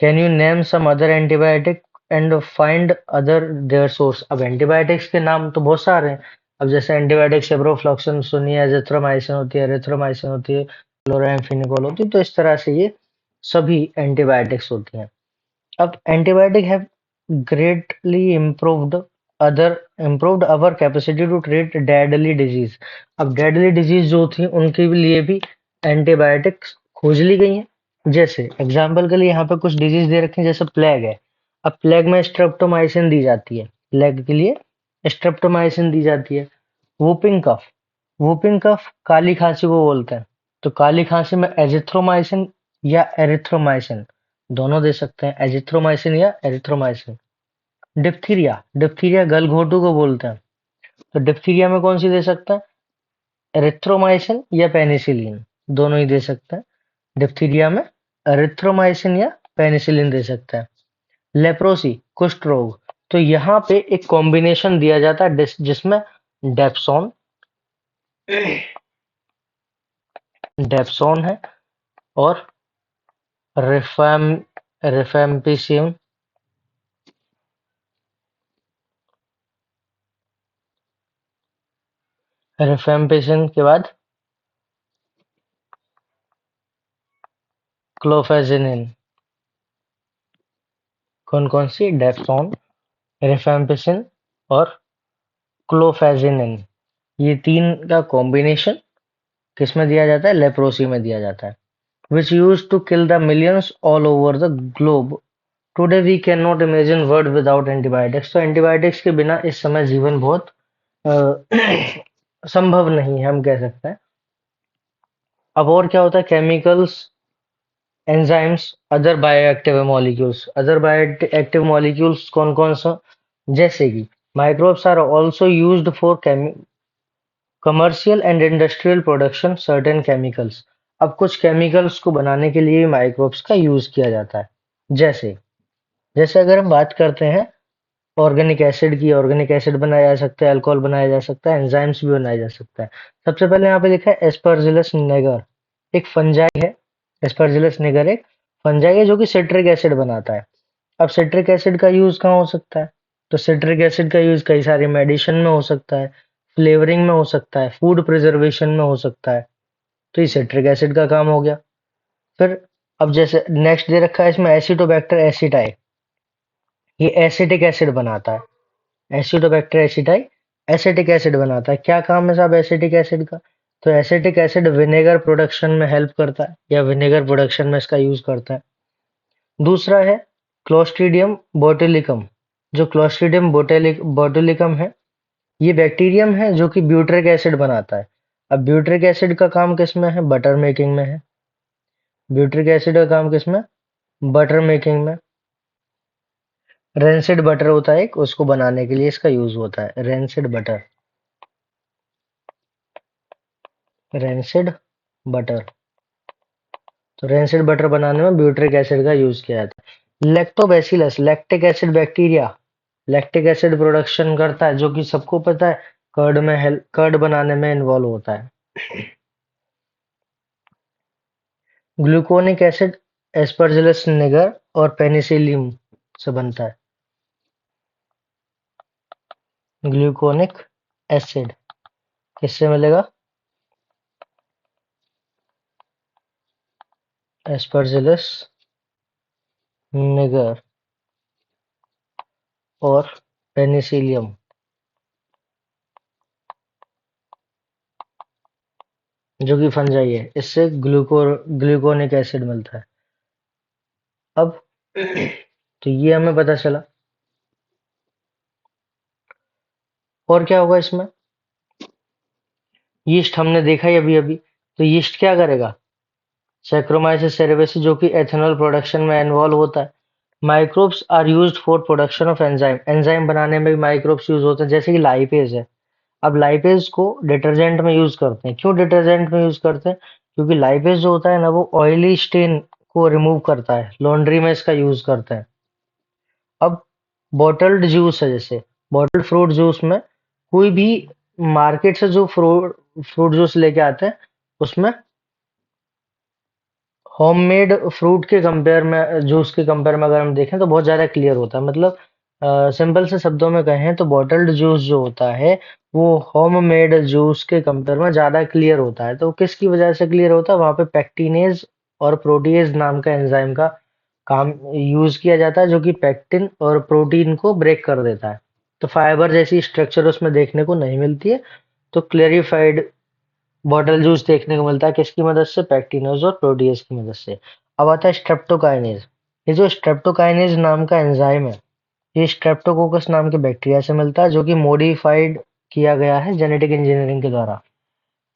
Can you name some other antibiotic and find other their source. अब एंटीबायोटिक्स के नाम तो बहुत सारे हैं। अब जैसे एंटीबायोटिक सेब्रोफ्लॉक्सन सुनी है, एजिथ्रोमाइसिन होती है, एरिथ्रोमाइसिन होती है, क्लोराम्फेनिकोल होती है। तो इस तरह से ये सभी एंटीबायोटिक्स होती हैं। अब antibiotic have greatly improved our capacity to treat deadly disease। अब डेडली डिजीज जो थी, उनके लिए भी एंटीबायोटिक्स खोज ली गई हैं। जैसे एग्जाम्पल के लिए यहाँ पे कुछ डिजीज दे रखे हैं, जैसे प्लेग है। अब प्लेग में स्ट्रेप्टोमाइसिन दी जाती है, प्लेग के लिए स्ट्रेप्टोमाइसिन दी जाती है। वूपिंग कफ काली खांसी को बोलते हैं। तो काली खांसी में एजिथ्रोमाइसिन या एरिथ्रोमाइसिन दोनों दे सकते हैं, एजिथ्रोमाइसिन या एरिथ्रोमाइसिन। डिप्थीरिया डिप्थीरिया गलघोटू को बोलते हैं। तो डिप्थीरिया में कौन सी दे सकते हैं, एरिथ्रोमाइसिन या पेनिसिलिन, दोनों ही दे सकते हैं। डिप्थीरिया में एरिथ्रोमाइसिन या पेनिसिलिन दे सकते हैं। लेप्रोसी कुष्ठ रोग, तो यहाँ पे एक कॉम्बिनेशन दिया जाता है जिसमें डेप्सोन डेप्सोन है, और रिफैम रिफैम्पिसिन रिफैम्पिसिन के बाद क्लोफेजिनिन। कौन कौन सी, डेप्सोन, रिफैम्पिसिन और क्लोफेजिनिन। ये तीन का कॉम्बिनेशन किसमें दिया जाता है, लेप्रोसी में दिया जाता है। Which use to kill the millions all over the globe. Today we can not imagine world without antibiotics. तो एंटीबायोटिक्स के बिना इस समय जीवन बहुत संभव नहीं है, हम कह सकते हैं। अब और क्या होता है, chemicals, enzymes, other bioactive molecules कौन कौन सा, जैसे कि microbes are also used for commercial and industrial production certain chemicals. अब कुछ केमिकल्स को बनाने के लिए माइक्रोब्स का यूज किया जाता है। जैसे जैसे अगर हम बात करते हैं ऑर्गेनिक एसिड की, ऑर्गेनिक एसिड बनाया जा सकता है, अल्कोहल बनाया जा सकता है, एंजाइम्स भी बनाया जा सकता है। सबसे पहले यहाँ पे लिखा है एस्परजिलस निगर, एक फंजाई है। एस्परजिलस निगर एक फंजाई है जो कि सिट्रिक एसिड बनाता है। अब सिट्रिक एसिड का यूज कहाँ हो सकता है, तो सिट्रिक एसिड का यूज कई सारे मेडिसिन में हो सकता है, फ्लेवरिंग में हो सकता है, फूड प्रिजर्वेशन में हो सकता है। तो ये सिट्रिक एसिड का काम हो गया। फिर अब जैसे नेक्स्ट दे रखा है इसमें एसिटोबैक्टर एसिटाई, ये एसिटिक एसिड बनाता है। एसिडोबैक्टर एसिटाई एसिटिक एसिड बनाता है। क्या काम है साहब एसिटिक एसिड का? तो एसिटिक एसिड विनेगर प्रोडक्शन में हेल्प करता है या विनेगर प्रोडक्शन में इसका यूज करता है। दूसरा है क्लोस्ट्रीडियम बोtulicum। जो क्लोस्ट्रीडियम बोtulicum है, ये बैक्टीरियम है जो कि ब्यूटरिक एसिड बनाता है। अब ब्यूटरिक एसिड का काम किसमें है? बटर मेकिंग में है। ब्यूटरिक एसिड का काम किसमें? बटर मेकिंग में। रेंसिड बटर होता है एक, उसको बनाने के लिए इसका यूज होता है, रेंसिड बटर। Rancid butter. तो रेंसिड बटर बनाने में ब्यूटरिक एसिड का यूज किया जाता है। Lactobacillus lactic acid bacteria lactic acid production करता है, जो कि सबको पता है कर्ड बनाने में इन्वॉल्व होता है। ग्लूकोनिक एसिड एस्परजिलस निगर और पेनिसिलियम से बनता है। ग्लूकोनिक एसिड किससे मिलेगा? एस्परजिलस निगर और पेनिसिलियम, जो कि फंजाई है, इससे ग्लूकोनिक एसिड मिलता है। अब तो ये हमें पता चला। और क्या होगा इसमें? यीस्ट हमने देखा ही अभी अभी। तो यीस्ट क्या करेगा? सैक्रोमाइसिस सेरेवेसिस, जो कि एथेनॉल प्रोडक्शन में इन्वॉल्व होता है। Microbes are used for production of enzyme, enzyme बनाने में भी माइक्रोब्स यूज होते हैं, जैसे कि लाइपेज है। अब लाइपेज को डिटर्जेंट में यूज करते हैं। क्यों डिटर्जेंट में यूज करते हैं? क्योंकि लाइपेज जो होता है ना, वो ऑयली स्टेन को रिमूव करता है, लॉन्ड्री में इसका यूज करते हैं। अब बॉटल्ड जूस है, जैसे बॉटल्ड फ्रूट जूस में कोई भी मार्केट से जो फ्रूट जूस लेके आते हैं, उसमें होममेड फ्रूट के कंपेयर में, जूस के कंपेयर में अगर हम देखें तो बहुत ज़्यादा क्लियर होता है। मतलब सिंपल से शब्दों में कहें तो बॉटल्ड जूस जो होता है, वो होममेड जूस के कंपेयर में ज़्यादा क्लियर होता है। तो किसकी वजह से क्लियर होता है? वहाँ पे पेक्टिनेज और प्रोटीएज नाम का एंजाइम का काम यूज किया जाता है, जो कि पेक्टिन और प्रोटीन को ब्रेक कर देता है। तो फाइबर जैसी स्ट्रक्चर उसमें देखने को नहीं मिलती है। तो क्लेरिफाइड बॉटल जूस देखने को मिलता है किसकी मदद से? पेक्टिनोज और प्रोटीएज की मदद से। अब आता है स्ट्रेप्टोकाइनेज। ये जो स्ट्रेप्टोकाइनेज नाम का एंजाइम है, ये स्ट्रेप्टोकोकस नाम के बैक्टीरिया से मिलता है, जो कि मॉडिफाइड किया गया है जेनेटिक इंजीनियरिंग के द्वारा।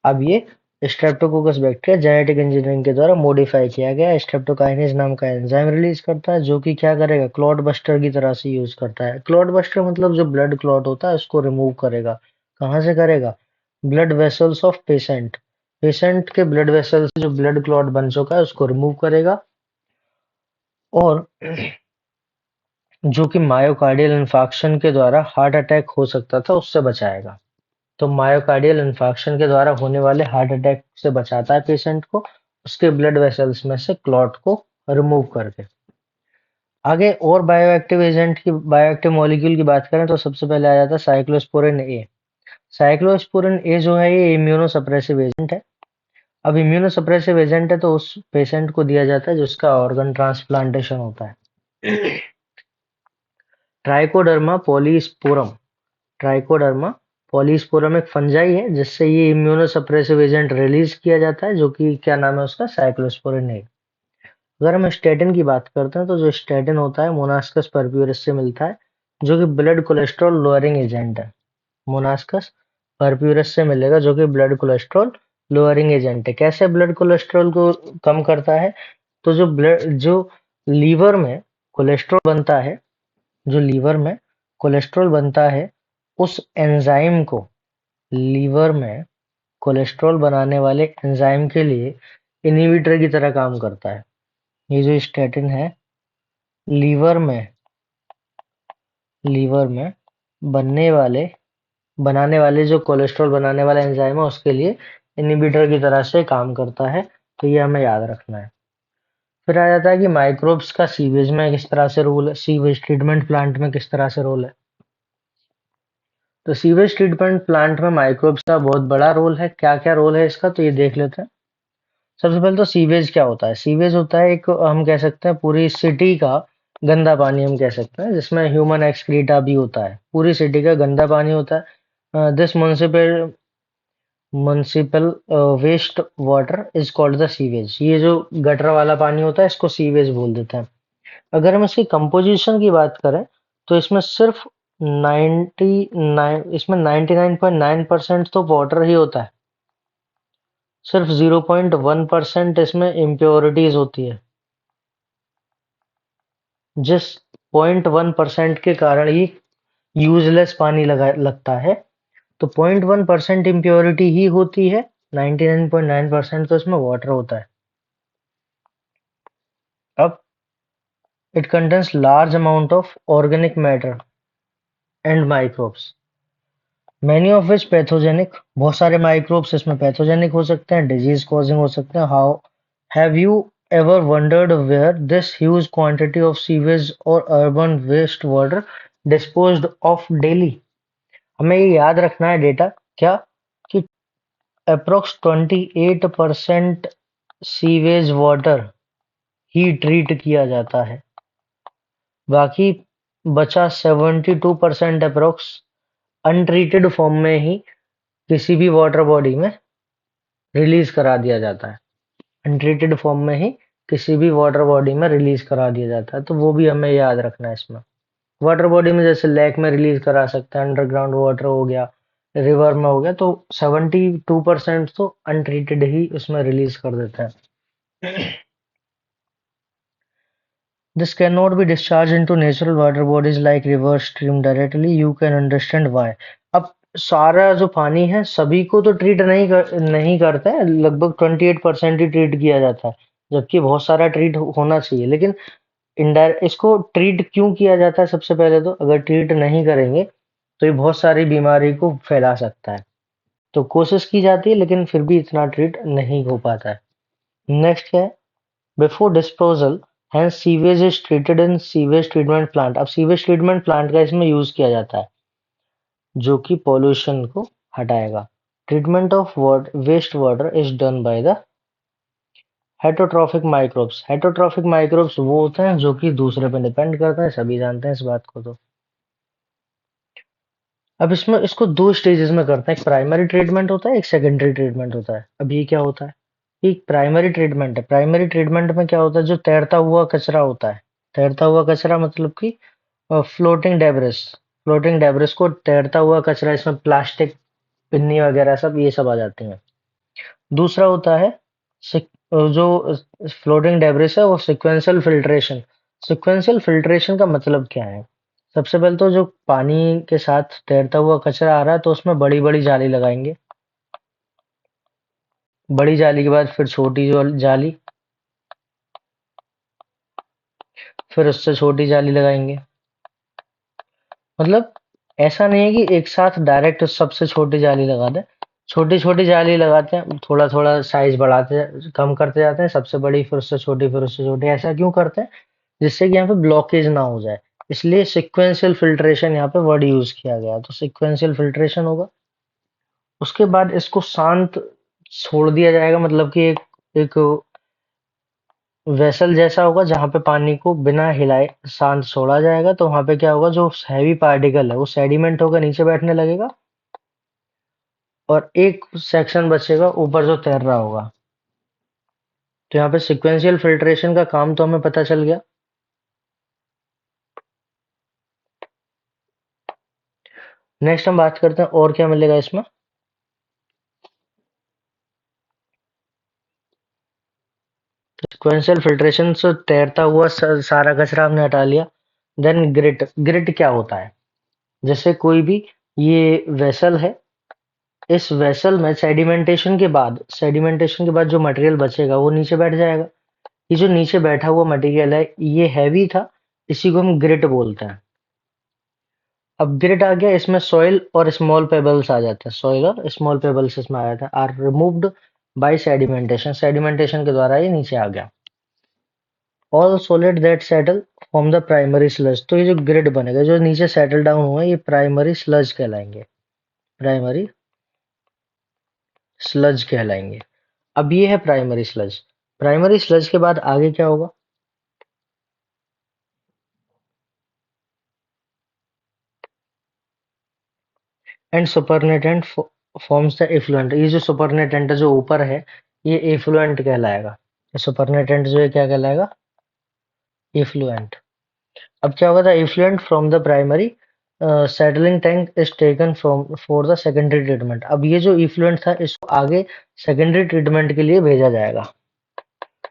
अब ये स्ट्रेप्टोकोकस बैक्टीरिया जेनेटिक इंजीनियरिंग के द्वारा मॉडिफाई किया गया है। स्ट्रेप्टोकाइनेज नाम का एंजाइम रिलीज करता है, जो कि क्या करेगा? क्लॉट बस्टर की तरह से यूज करता है। क्लॉट बस्टर मतलब जो ब्लड क्लॉट होता है उसको रिमूव करेगा। कहाँ से करेगा? Blood vessels of patient. Patient के ब्लड वेसल से जो ब्लड क्लॉट बन चुका है उसको रिमूव करेगा, और जो कि मायोकार्डियल इन्फार्क्शन के द्वारा हार्ट अटैक हो सकता था उससे बचाएगा। तो मायोकार्डियल इन्फार्क्शन के द्वारा होने वाले हार्ट अटैक से बचाता है पेशेंट को, उसके ब्लड वेसल्स में से क्लॉट को रिमूव करके। आगे और बायोएक्टिव मॉलिक्यूल की बात करें तो सबसे पहले आ जाता है साइक्लोस्पोरिन ए। साइक्लोस्पोरिन ए जो है ये इम्यूनो सप्रेसिव एजेंट है। अब इम्यूनो सप्रेसिव एजेंट है तो उस पेशेंट को दिया जाता है जिसका ऑर्गन ट्रांसप्लांटेशन होता है। Trichoderma polysporum. ट्राइकोडर्मा पॉलीस्पोरम एक फंजाई है जिससे ये इम्यूनो सप्रेसिव एजेंट रिलीज किया जाता है, जो कि क्या नाम है उसका? साइक्लोस्पोरिन है। अगर हम स्टेटिन की बात करते हैं तो जो स्टेटिन होता है मोनास्कस परप्यूरिस से मिलता है, जो कि ब्लड कोलेस्ट्रॉल लोअरिंग एजेंट है। मोनास्कस परप्यूरिस से मिलेगा, जो कि ब्लड कोलेस्ट्रॉल लोअरिंग एजेंट है। कैसे ब्लड कोलेस्ट्रॉल को कम करता है? तो जो लीवर में कोलेस्ट्रॉल बनता है, जो लीवर में कोलेस्ट्रॉल बनता है, उस एंजाइम को, लीवर में कोलेस्ट्रॉल बनाने वाले एंजाइम के लिए इनहिबिटर की तरह काम करता है। ये जो स्टेटिन है, लीवर में लीवर में बनने वाले बनाने वाले जो कोलेस्ट्रॉल बनाने वाला एंजाइम है उसके लिए इनहिबिटर की तरह से काम करता है। तो ये हमें याद रखना है। फिर आ जाता है कि माइक्रोब्स का सीवेज में किस तरह से रोल है, सीवेज ट्रीटमेंट प्लांट में किस तरह से रोल है। तो सीवेज ट्रीटमेंट प्लांट में माइक्रोब्स का बहुत बड़ा रोल है। क्या क्या रोल है इसका, तो ये देख लेते हैं। सबसे पहले तो सीवेज क्या होता है? सीवेज होता है एक, हम कह सकते हैं पूरी सिटी का गंदा पानी, हम कह सकते हैं, जिसमें ह्यूमन एक्सक्रीटा भी होता है। पूरी सिटी का गंदा पानी होता है। This municipal waste water is called the sewage. ये जो गटर वाला पानी होता है इसको सीवेज बोल देते हैं। अगर हम इसकी कंपोजिशन की बात करें तो इसमें सिर्फ 99.9% तो वाटर ही होता है। सिर्फ 0.1% इसमें इम्प्योरिटीज होती है, जिस 0.1% के कारण ही यूजलेस पानी लगता है। तो 0.1% इम्प्योरिटी ही होती है, 99.9% तो इसमें वाटर होता है। अब it contains large amount of organic matter and microbes, many of which pathogenic. बहुत सारे माइक्रोब्स इसमें पैथोजेनिक हो सकते हैं, डिजीज कॉजिंग हो सकते हैं। How have you ever wondered where this huge quantity of sewage or urban waste water disposed of daily? हमें ये याद रखना है डेटा क्या, कि अप्रोक्स 28% सीवेज वाटर ही ट्रीट किया जाता है। बाकी बचा 72% अप्रोक्स अनट्रीटेड फॉर्म में ही किसी भी वाटर बॉडी में रिलीज करा दिया जाता है। अनट्रीटेड फॉर्म में ही किसी भी वाटर बॉडी में रिलीज करा दिया जाता है, तो वो भी हमें याद रखना है इसमें। वाटर बॉडी में जैसे लेक में रिलीज करा सकते हैं, अंडरग्राउंड वाटर हो गया, रिवर में हो गया, तो 72% तो अनट्रीटेड ही उसमें रिलीज कर देते हैं। This cannot be discharged into natural water bodies like river, stream directly. You can understand why. अब सारा जो पानी है सभी को तो ट्रीट नहीं करता है, लगभग 28% ही ट्रीट किया जाता है, जबकि बहुत सारा ट्रीट होना चाहिए। लेकिन इनडायरेक्ट इसको ट्रीट क्यों किया जाता है? सबसे पहले तो अगर ट्रीट नहीं करेंगे तो ये बहुत सारी बीमारी को फैला सकता है, तो कोशिश की जाती है लेकिन फिर भी इतना ट्रीट नहीं हो पाता है। नेक्स्ट क्या है? Before disposal, hence sewage is treated in sewage treatment plant. अब सीवेज ट्रीटमेंट प्लांट का इसमें यूज किया जाता है, जो कि पॉल्यूशन को हटाएगा। Treatment of waste water is done by the heterotrophic microbes. Heterotrophic microbes वो होते हैं जो कि दूसरे पे डिपेंड करते हैं, सभी जानते हैं इस बात को। तो अब इसमें इसको दो स्टेजेस में करते हैं, एक प्राइमरी ट्रीटमेंट होता है, एक सेकेंडरी ट्रीटमेंट होता है। अब ये क्या होता है? एक प्राइमरी ट्रीटमेंट है। प्राइमरी ट्रीटमेंट में क्या होता है? जो तैरता हुआ कचरा होता है, तैरता हुआ कचरा मतलब कि फ्लोटिंग डेब्रिस, फ्लोटिंग डेब्रिस को तैरता हुआ कचरा, इसमें प्लास्टिक पिन्नी वगैरह सब ये सब आ जाती हैं। दूसरा होता है जो फ्लोटिंग डेब्रिस है वो सिक्वेंशियल फिल्ट्रेशन। सिक्वेंशियल फिल्ट्रेशन का मतलब क्या है? सबसे पहले तो जो पानी के साथ तैरता हुआ कचरा आ रहा है तो उसमें बड़ी बड़ी जाली लगाएंगे, बड़ी जाली के बाद फिर छोटी जो जाली, फिर उससे छोटी जाली लगाएंगे। मतलब ऐसा नहीं है कि एक साथ डायरेक्ट सबसे छोटी जाली लगा दें, छोटी छोटी जाली लगाते हैं, थोड़ा थोड़ा साइज कम करते जाते हैं, सबसे बड़ी फिर उससे छोटी फिर उससे छोटी। ऐसा क्यों करते हैं? जिससे कि यहाँ पे ब्लॉकेज ना हो जाए, इसलिए सिक्वेंशियल फिल्ट्रेशन यहाँ पे वर्ड यूज किया गया। तो सिक्वेंशियल फिल्ट्रेशन होगा, उसके बाद इसको शांत छोड़ दिया जाएगा, मतलब कि एक वेसल जैसा होगा जहाँ पे पानी को बिना हिलाए शांत छोड़ा जाएगा। तो वहां पे क्या होगा, जो हैवी पार्टिकल है वो सेडिमेंट होकर नीचे बैठने लगेगा, और एक सेक्शन बचेगा ऊपर जो तैर रहा होगा। तो यहाँ पे सिक्वेंशियल फिल्ट्रेशन का काम तो हमें पता चल गया। नेक्स्ट हम बात करते हैं और क्या मिलेगा इसमें। सिक्वेंशियल फिल्ट्रेशन से तैरता हुआ सारा कचरा हमने हटा लिया। Then grit. ग्रिट क्या होता है? जैसे कोई भी ये वेसल है, इस वेसल में सेडिमेंटेशन के बाद जो मटेरियल बचेगा वो नीचे बैठ जाएगा। ये जो नीचे बैठा हुआ मटेरियल है ये हैवी था, इसी को हम ग्रिट बोलते हैं। अब ग्रिट आ गया, इसमें सॉइल और स्मॉल पेबल्स आ जाते हैं, सॉइल और स्मॉल पेबल्स इसमें आ जाते हैं। Are removed by sedimentation, sedimentation के द्वारा ये नीचे आ गया। All solid that settle from the primary sludge. तो ये जो ग्रिड बनेगा, जो नीचे सेटल डाउन हुआ है, ये प्राइमरी स्लज कहलाएंगे, प्राइमरी स्लज कहलाएंगे। अब ये है प्राइमरी स्लज। प्राइमरी स्लज के बाद आगे क्या होगा? And supernatant forms the effluent. ये जो सुपरनेटेंट जो ऊपर है, ये इफ्लुएंट कहलाएगा। ये सुपरनेटेंट जो है क्या कहलाएगा? इफ्लुएंट। अब क्या होगा? The effluent from the primary settling tank is taken from for the secondary treatment. अब ये जो इफ्लुएंट था, इसको आगे सेकेंडरी ट्रीटमेंट के लिए भेजा जाएगा।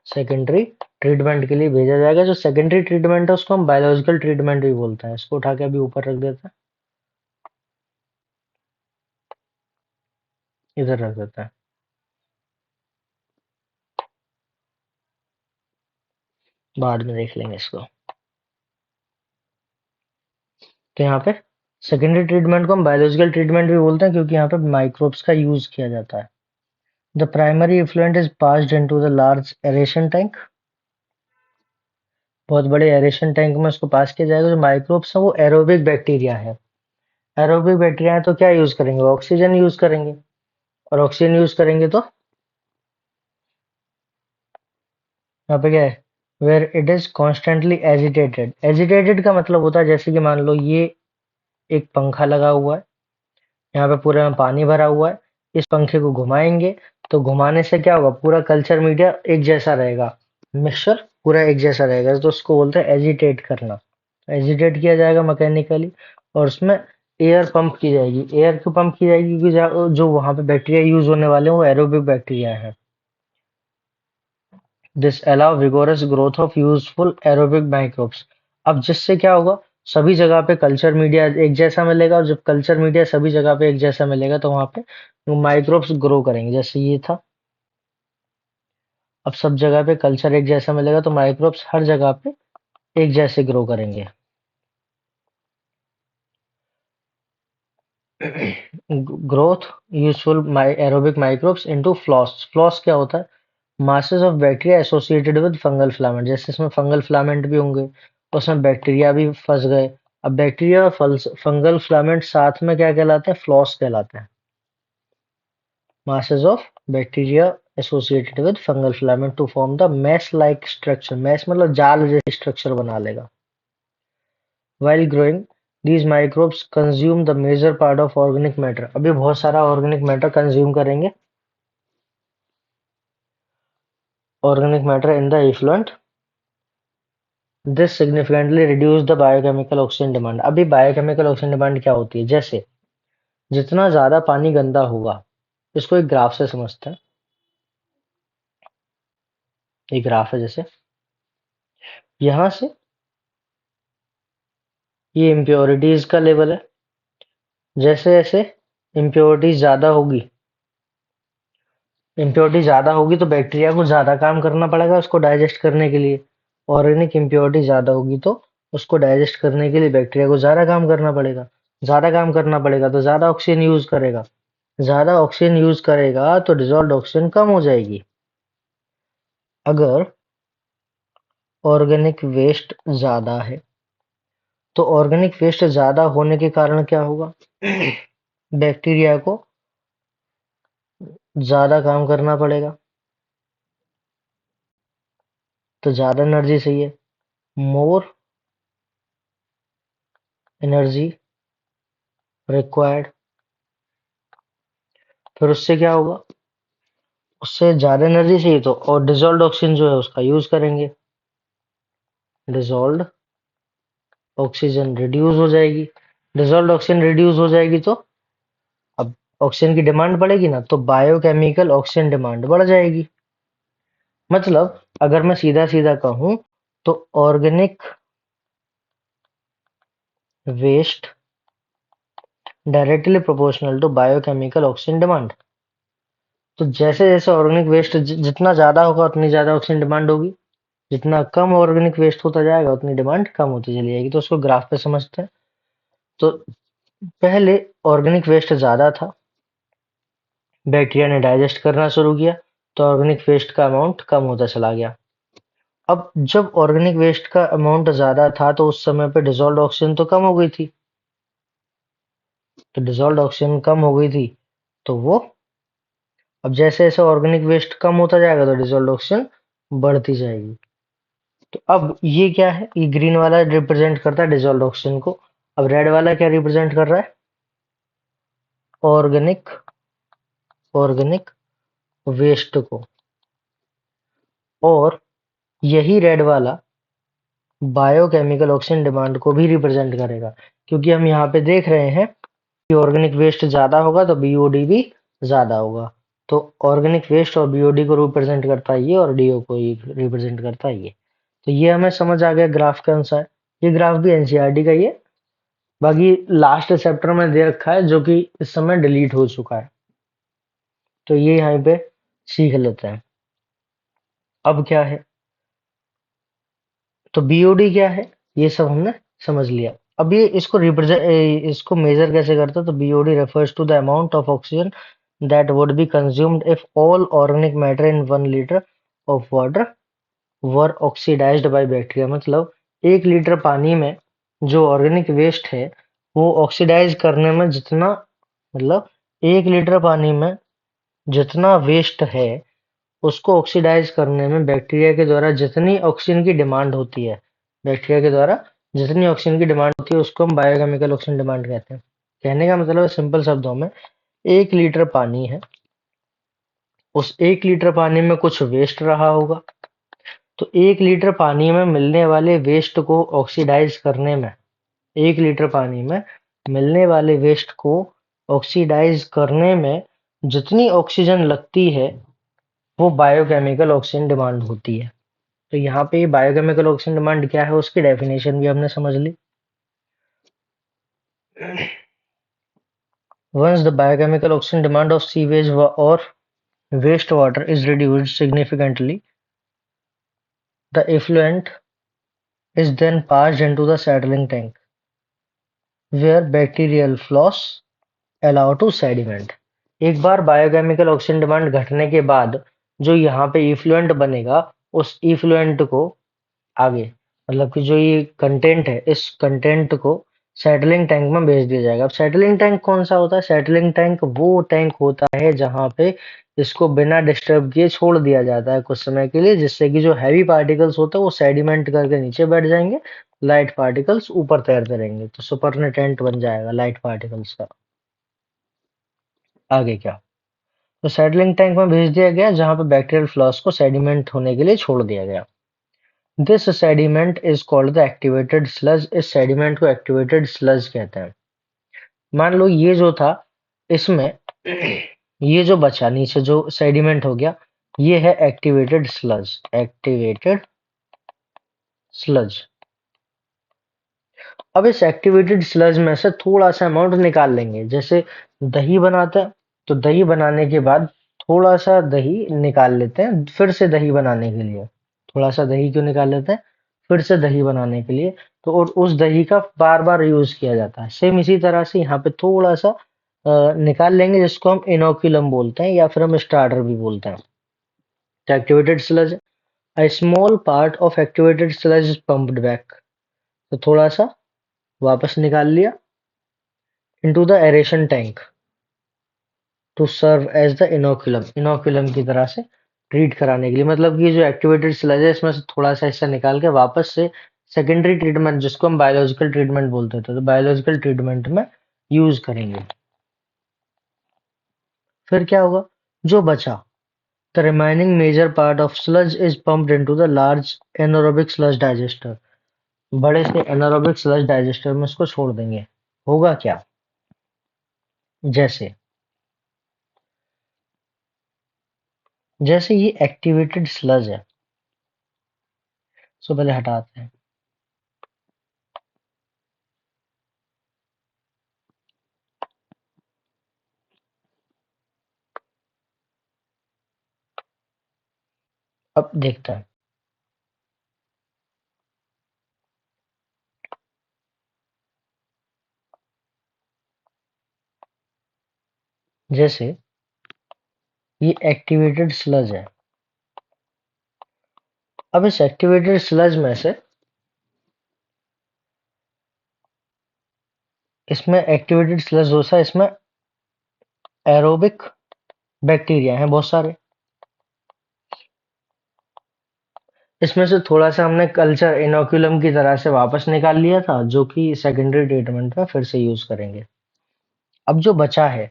सेकेंडरी ट्रीटमेंट के लिए भेजा जाएगा। जो सेकेंडरी ट्रीटमेंट है उसको हम बायोलॉजिकल ट्रीटमेंट भी बोलते हैं। इसको उठा के अभी ऊपर रख देते हैं, इधर रख देते हैं, बाद में देख लेंगे इसको। तो यहाँ पे सेकेंडरी ट्रीटमेंट को हम बायोलॉजिकल ट्रीटमेंट भी बोलते हैं, क्योंकि यहाँ पे माइक्रोब्स का यूज किया जाता है। The primary effluent is passed into the large aeration tank. बहुत बड़े एरेशन टैंक में उसको पास किया जाएगा। जो माइक्रोब्स है वो एरोबिक बैक्टीरिया है। एरोबिक बैक्टीरिया है तो क्या यूज करेंगे? ऑक्सीजन यूज करेंगे। और ऑक्सीजन यूज करेंगे तो यहाँ पे क्या है? Where it is constantly agitated. Agitated का मतलब होता है, जैसे कि मान लो ये एक पंखा लगा हुआ है, यहाँ पे पूरे में पानी भरा हुआ है। इस पंखे को घुमाएंगे तो घुमाने से क्या होगा? पूरा कल्चर मीडिया एक जैसा रहेगा, मिक्सचर पूरा एक जैसा रहेगा। तो उसको बोलते हैं एजिटेट करना। एजिटेट किया जाएगा मैकेनिकली, और उसमें एयर पंप की जाएगी। एयर क्यों पंप की जाएगी? क्योंकि जो वहां पे बैक्टीरिया यूज होने वाले हैं वो एरोबिक बैक्टीरिया है। This allow vigorous growth of useful aerobic microbes. अब जिससे क्या होगा? सभी जगह पे कल्चर मीडिया एक जैसा मिलेगा, और जब कल्चर मीडिया सभी जगह पे एक जैसा मिलेगा तो वहां पे माइक्रोब्स ग्रो करेंगे। जैसे ये था, अब सब जगह पे कल्चर एक जैसा मिलेगा तो माइक्रोब्स हर जगह पे एक जैसे ग्रो करेंगे। Growth useful aerobic microbes into floss. Floss क्या होता है? Masses of bacteria associated with fungal filament. जैसे इसमें फंगल फिलामेंट भी होंगे, उसमें बैक्टीरिया भी फंस गए। अब बैक्टीरिया और फंगल फिलामेंट साथ में क्या कहलाते हैं? फ्लॉस कहलाते हैं। Masses of bacteria associated with fungal filament to form the mesh like structure. Mesh मतलब जाल जैसी स्ट्रक्चर बना लेगा। While growing, these microbes consume the major part of organic matter। अभी बहुत सारा ऑर्गेनिक मैटर कंज्यूम करेंगे। Organic matter in the effluent. This significantly reduce the biochemical oxygen demand. अभी बायोकेमिकल ऑक्सीजन डिमांड क्या होती है? जैसे जितना ज्यादा पानी गंदा होगा, इसको एक ग्राफ से समझते हैं। एक ग्राफ है, जैसे यहाँ से ये इम्प्योरिटीज का लेवल है। जैसे जैसे इम्प्योरिटीज ज्यादा होगी, इम्प्योरिटी ज्यादा होगी तो बैक्टीरिया को ज्यादा काम करना पड़ेगा उसको डाइजेस्ट करने के लिए। ऑर्गेनिक इम्प्योरिटी ज्यादा होगी तो उसको डाइजेस्ट करने के लिए बैक्टीरिया को ज्यादा काम करना पड़ेगा। ज्यादा काम करना पड़ेगा तो ज्यादा ऑक्सीजन यूज करेगा। ज्यादा ऑक्सीजन यूज करेगा तो डिजॉल्व ऑक्सीजन कम हो जाएगी। अगर ऑर्गेनिक वेस्ट ज्यादा है तो ऑर्गेनिक वेस्ट ज्यादा होने के कारण क्या होगा? बैक्टीरिया को ज्यादा काम करना पड़ेगा, तो ज्यादा एनर्जी चाहिए। More energy required. फिर उससे क्या होगा? उससे ज्यादा एनर्जी चाहिए तो और डिजॉल्व्ड ऑक्सीजन जो है उसका यूज करेंगे। डिजॉल्व्ड ऑक्सीजन रिड्यूस हो जाएगी। डिजॉल्व्ड ऑक्सीजन रिड्यूस हो जाएगी तो अब ऑक्सीजन की डिमांड बढ़ेगी ना, तो बायोकेमिकल ऑक्सीजन डिमांड बढ़ जाएगी। मतलब अगर मैं सीधा सीधा कहूं तो organic waste directly proportional to biochemical oxygen demand. तो जैसे जैसे ऑर्गेनिक वेस्ट जितना ज्यादा होगा उतनी ज्यादा ऑक्सीजन डिमांड होगी। जितना कम ऑर्गेनिक वेस्ट होता जाएगा उतनी डिमांड कम होती चली जाएगी। तो उसको ग्राफ पे समझते हैं। तो पहले ऑर्गेनिक वेस्ट ज्यादा था, बैक्टीरिया ने डाइजेस्ट करना शुरू किया तो ऑर्गेनिक वेस्ट का अमाउंट कम होता चला गया। अब जब ऑर्गेनिक वेस्ट का अमाउंट ज्यादा था तो उस समय पे डिसॉल्व्ड ऑक्सीजन तो कम हो गई थी। तो डिसॉल्व्ड ऑक्सीजन कम हो गई थी तो वो अब जैसे जैसे ऑर्गेनिक वेस्ट कम होता जाएगा तो डिसॉल्व्ड ऑक्सीजन बढ़ती जाएगी। तो अब ये क्या है, ये ग्रीन वाला रिप्रेजेंट करता है डिसॉल्व्ड ऑक्सीजन को। अब रेड वाला क्या रिप्रेजेंट कर रहा है, ऑर्गेनिक ऑर्गेनिक वेस्ट को। और यही रेड वाला बायोकेमिकल ऑक्सीजन डिमांड को भी रिप्रेजेंट करेगा, क्योंकि हम यहाँ पे देख रहे हैं कि ऑर्गेनिक वेस्ट ज्यादा होगा तो बीओडी भी ज्यादा होगा। तो ऑर्गेनिक वेस्ट और बीओडी को रिप्रेजेंट करता है ये, और डीओ को रिप्रेजेंट करता है ये। तो ये हमें समझ आ गया ग्राफ के अनुसार। ये ग्राफ भी एनसीईआरटी का ही है, बाकी लास्ट चैप्टर में दे रखा है जो कि इस समय डिलीट हो चुका है, तो ये यहाँ पे सीख लेते हैं। अब क्या है, तो बीओडी क्या है, ये सब हमने समझ लिया। अब ये इसको रिप्रेजेंट इसको मेजर कैसे करते हैं, तो BOD refers to the amount of oxygen that would be consumed if all organic matter in 1 litre of water were oxidised by bacteria. मतलब 1 लीटर पानी में जो ऑर्गेनिक वेस्ट है वो ऑक्सीडाइज करने में जितना, मतलब 1 लीटर पानी में जितना वेस्ट है उसको ऑक्सीडाइज करने में बैक्टीरिया के द्वारा जितनी ऑक्सीजन की डिमांड होती है, बैक्टीरिया के द्वारा जितनी ऑक्सीजन की डिमांड होती है उसको हम बायोकेमिकल ऑक्सीजन डिमांड कहते हैं। कहने का मतलब है सिंपल शब्दों में, 1 लीटर पानी है, उस 1 लीटर पानी में कुछ वेस्ट रहा होगा, तो 1 लीटर पानी में मिलने वाले वेस्ट को ऑक्सीडाइज करने में, 1 लीटर पानी में मिलने वाले वेस्ट को ऑक्सीडाइज करने में जितनी ऑक्सीजन लगती है वो बायोकेमिकल ऑक्सीजन डिमांड होती है। तो यहाँ पे बायोकेमिकल ऑक्सीजन डिमांड क्या है उसकी डेफिनेशन भी हमने समझ ली। Once the biochemical oxygen demand of sewage or wastewater is reduced significantly, the effluent is then passed into the settling tank, where bacterial flows allow to sediment। एक बार biochemical oxygen demand घटने के बाद जो यहाँ पे इफ्लुएंट बनेगा, उस effluent को आगे, मतलब कि जो ये कंटेंट है इस कंटेंट को सेटलिंग टैंक में भेज दिया जाएगा। अब सेटलिंग टैंक कौन सा होता है, सेटलिंग टैंक वो टैंक होता है जहाँ पे इसको बिना डिस्टर्ब किए छोड़ दिया जाता है कुछ समय के लिए, जिससे कि जो हैवी पार्टिकल्स होते हैं वो सेडिमेंट करके नीचे बैठ जाएंगे, लाइट पार्टिकल्स ऊपर तैरते रहेंगे, तो सुपरनेटेंट बन जाएगा लाइट पार्टिकल्स का। आगे क्या, तो सेटलिंग टैंक में भेज दिया गया जहां पे बैक्टीरियल फ्लॉस को सेडिमेंट होने के लिए छोड़ दिया गया। This sediment is called the activated sludge. इस सेडिमेंट को एक्टिवेटेड स्लज कहते हैं। मान लो ये जो था इसमें ये जो बचा नीचे जो सेडिमेंट हो गया, ये है एक्टिवेटेड स्लज, एक्टिवेटेड स्लज। अब इस एक्टिवेटेड स्लज में से थोड़ा सा अमाउंट निकाल लेंगे, जैसे दही बनाते हैं तो दही बनाने के बाद थोड़ा सा दही निकाल लेते हैं फिर से दही बनाने के लिए। थोड़ा सा दही क्यों निकाल लेते हैं, फिर से दही बनाने के लिए, तो और उस दही का बार बार यूज किया जाता है। सेम इसी तरह से यहाँ पे थोड़ा सा निकाल लेंगे जिसको हम इनोक्यूलम बोलते हैं या फिर हम स्टार्टर भी बोलते हैं। तो activated sludge, a small part of activated sludge is pumped back, तो थोड़ा सा वापस निकाल लिया into the aeration tank to serve as the inoculum, inoculum की तरह से ट्रीट कराने के लिए। मतलब कि जो एक्टिवेटेड स्लज है इसमें से थोड़ा सा हिस्सा निकाल के वापस से सेकेंडरी ट्रीटमेंट जिसको हम बायोलॉजिकल ट्रीटमेंट बोलते थे, तो बायोलॉजिकल ट्रीटमेंट में यूज करेंगे। फिर क्या होगा, जो बचा, the remaining major part of sludge is pumped into the large anaerobic sludge digester. बड़े से एनारोबिक स्लज डाइजेस्टर में इसको छोड़ देंगे। होगा क्या, जैसे जैसे ये एक्टिवेटेड स्लज है, सो पहले हटाते हैं। अब देखते हैं, जैसे ये एक्टिवेटेड स्लज है। अब इस एक्टिवेटेड स्लज में से इसमें एक्टिवेटेड स्लज हो सा इसमें एरोबिक बैक्टीरिया हैं बहुत सारे। इसमें से थोड़ा सा हमने कल्चर इनोक्यूलम की तरह से वापस निकाल लिया था, जो कि सेकेंडरी ट्रीटमेंट में फिर से यूज करेंगे। अब जो बचा है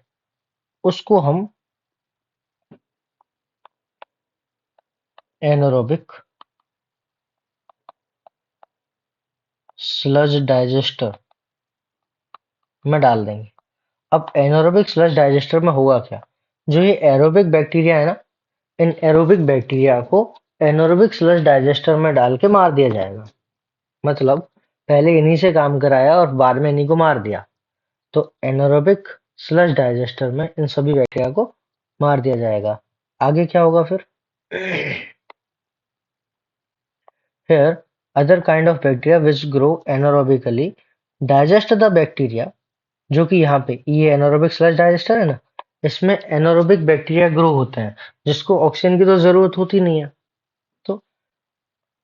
उसको हम एनारोबिक स्लज डाइजेस्टर में डाल देंगे। अब एनारोबिक स्लज डाइजेस्टर में होगा क्या? जो ये एरोबिक बैक्टीरिया है ना, इन एरोबिक बैक्टीरिया को एनारोबिक स्लज डाइजेस्टर में डाल के मार दिया जाएगा। मतलब पहले इन्हीं से काम कराया और बाद में इन्हीं को मार दिया। तो एनारोबिक स्लज डाइजेस्टर में इन सभी बैक्टीरिया को मार दिया जाएगा। आगे क्या होगा फिर? Here, other kind of bacteria which grow anaerobically digest the bacteria, जो कि यहाँ पे ये एनारोबिक स्लज डाइजेस्टर है ना, इसमें एनारोबिक बैक्टीरिया ग्रो होते हैं जिसको ऑक्सीजन की तो जरूरत होती नहीं है। तो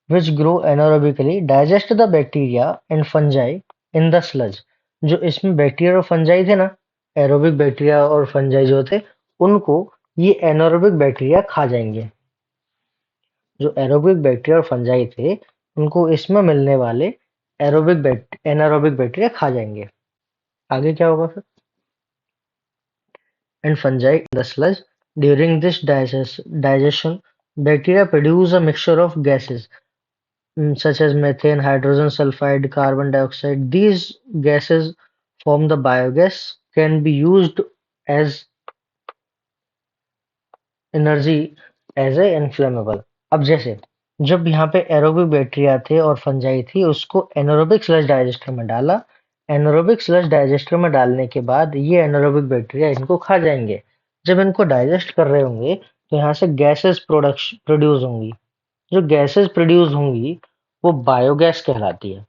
which grow anaerobically digest the bacteria and fungi in the sludge, जो इसमें बैक्टीरिया और फंजाई थे ना, एरोबिक बैक्टीरिया और फंजाई जो थे, उनको ये एनारोबिक बैक्टीरिया खा जाएंगे। जो एरोबिक बैक्टीरिया और फंजाई थे उनको इसमें मिलने वाले एनारोबिक बैक्टीरिया खा जाएंगे। आगे क्या होगा फिर? And fungi in the sludge during this digestion bacteria produce a mixture of gases such as methane, hydrogen sulfide, carbon dioxide. These gases form the biogas, can be used as energy as a inflammable. अब जैसे जब यहाँ पे aerobic bacteria थे और fungi थी, उसको anaerobic sludge digester में डाला। एनारोबिक स्लज डाइजेस्टर में डालने के बाद ये एनारोबिक बैक्टीरिया इनको खा जाएंगे। जब इनको डाइजेस्ट कर रहे होंगे तो यहाँ से गैसेस प्रोड्यूस होंगी। जो गैसेस प्रोड्यूस होंगी वो बायोगैस कहलाती है।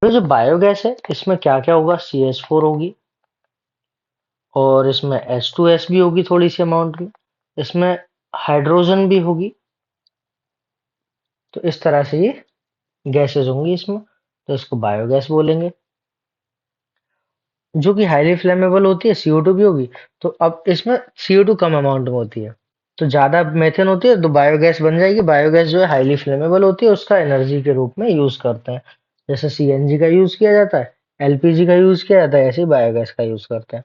तो जो बायोगैस है इसमें क्या क्या होगा? CH4 होगी और इसमें H2S भी होगी थोड़ी सी अमाउंट में, इसमें हाइड्रोजन भी होगी। तो इस तरह से ये गैसेस होंगी इसमें, तो इसको बायोगैस बोलेंगे। जो कि हाईली फ्लेमेबल होती है, CO2 भी होगी। तो अब इसमें CO2 कम अमाउंट में होती है, तो ज्यादा मेथेन होती है तो बायोगैस बन जाएगी। बायोगैस जो है हाईली फ्लेमेबल होती है, उसका एनर्जी के रूप में यूज करते हैं। जैसे CNG का यूज किया जाता है, LPG का यूज किया जाता है, ऐसे ही बायोगैस का यूज करते हैं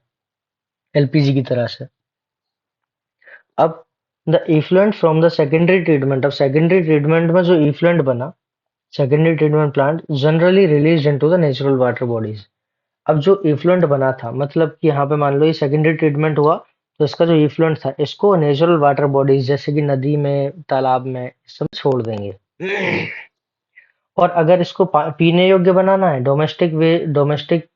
LPG की तरह से। अब the effluent from the secondary treatment, अब सेकेंडरी ट्रीटमेंट में जो इफ्लुएंट बना, secondary treatment plant generally release into the natural water bodies. अब जो इफ्लुएंट बना था, मतलब कि यहाँ पे मान लो ये सेकेंडरी ट्रीटमेंट हुआ, तो इसका जो इफ्लुएंट था इसको नेचुरल वाटर बॉडीज जैसे कि नदी में, तालाब में, इस सब छोड़ देंगे। और अगर इसको पीने योग्य बनाना है, डोमेस्टिक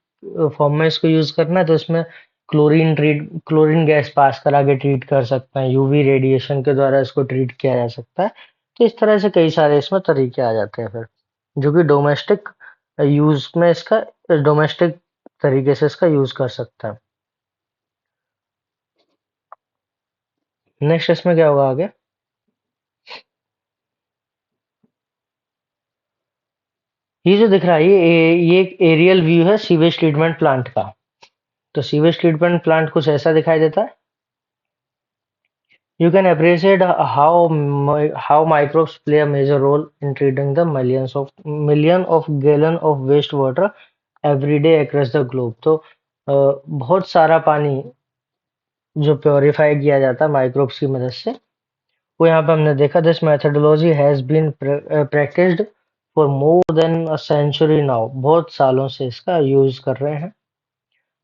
फॉर्म में इसको यूज करना है, तो इसमें क्लोरीन गैस पास करा के ट्रीट कर सकते हैं, UV रेडिएशन के द्वारा इसको ट्रीट किया जा सकता है। तो इस तरह से कई सारे इसमें तरीके आ जाते हैं फिर, जो कि डोमेस्टिक तरीके से इसका यूज कर सकता है। नेक्स्ट इसमें क्या होगा आगे? ये जो दिख रहा है ये एक एरियल व्यू है सीवेज ट्रीटमेंट प्लांट का। तो सीवेज ट्रीटमेंट प्लांट कुछ ऐसा दिखाई देता है। You can appreciate how microbes play a major role in treating the million of gallon of wastewater every day across the globe। तो बहुत सारा पानी जो प्योरीफाई किया जाता है माइक्रोब्स की मदद से, वो यहाँ पे हमने देखा। This methodology has been practised for more than a century now. बहुत सालों से इसका यूज कर रहे हैं।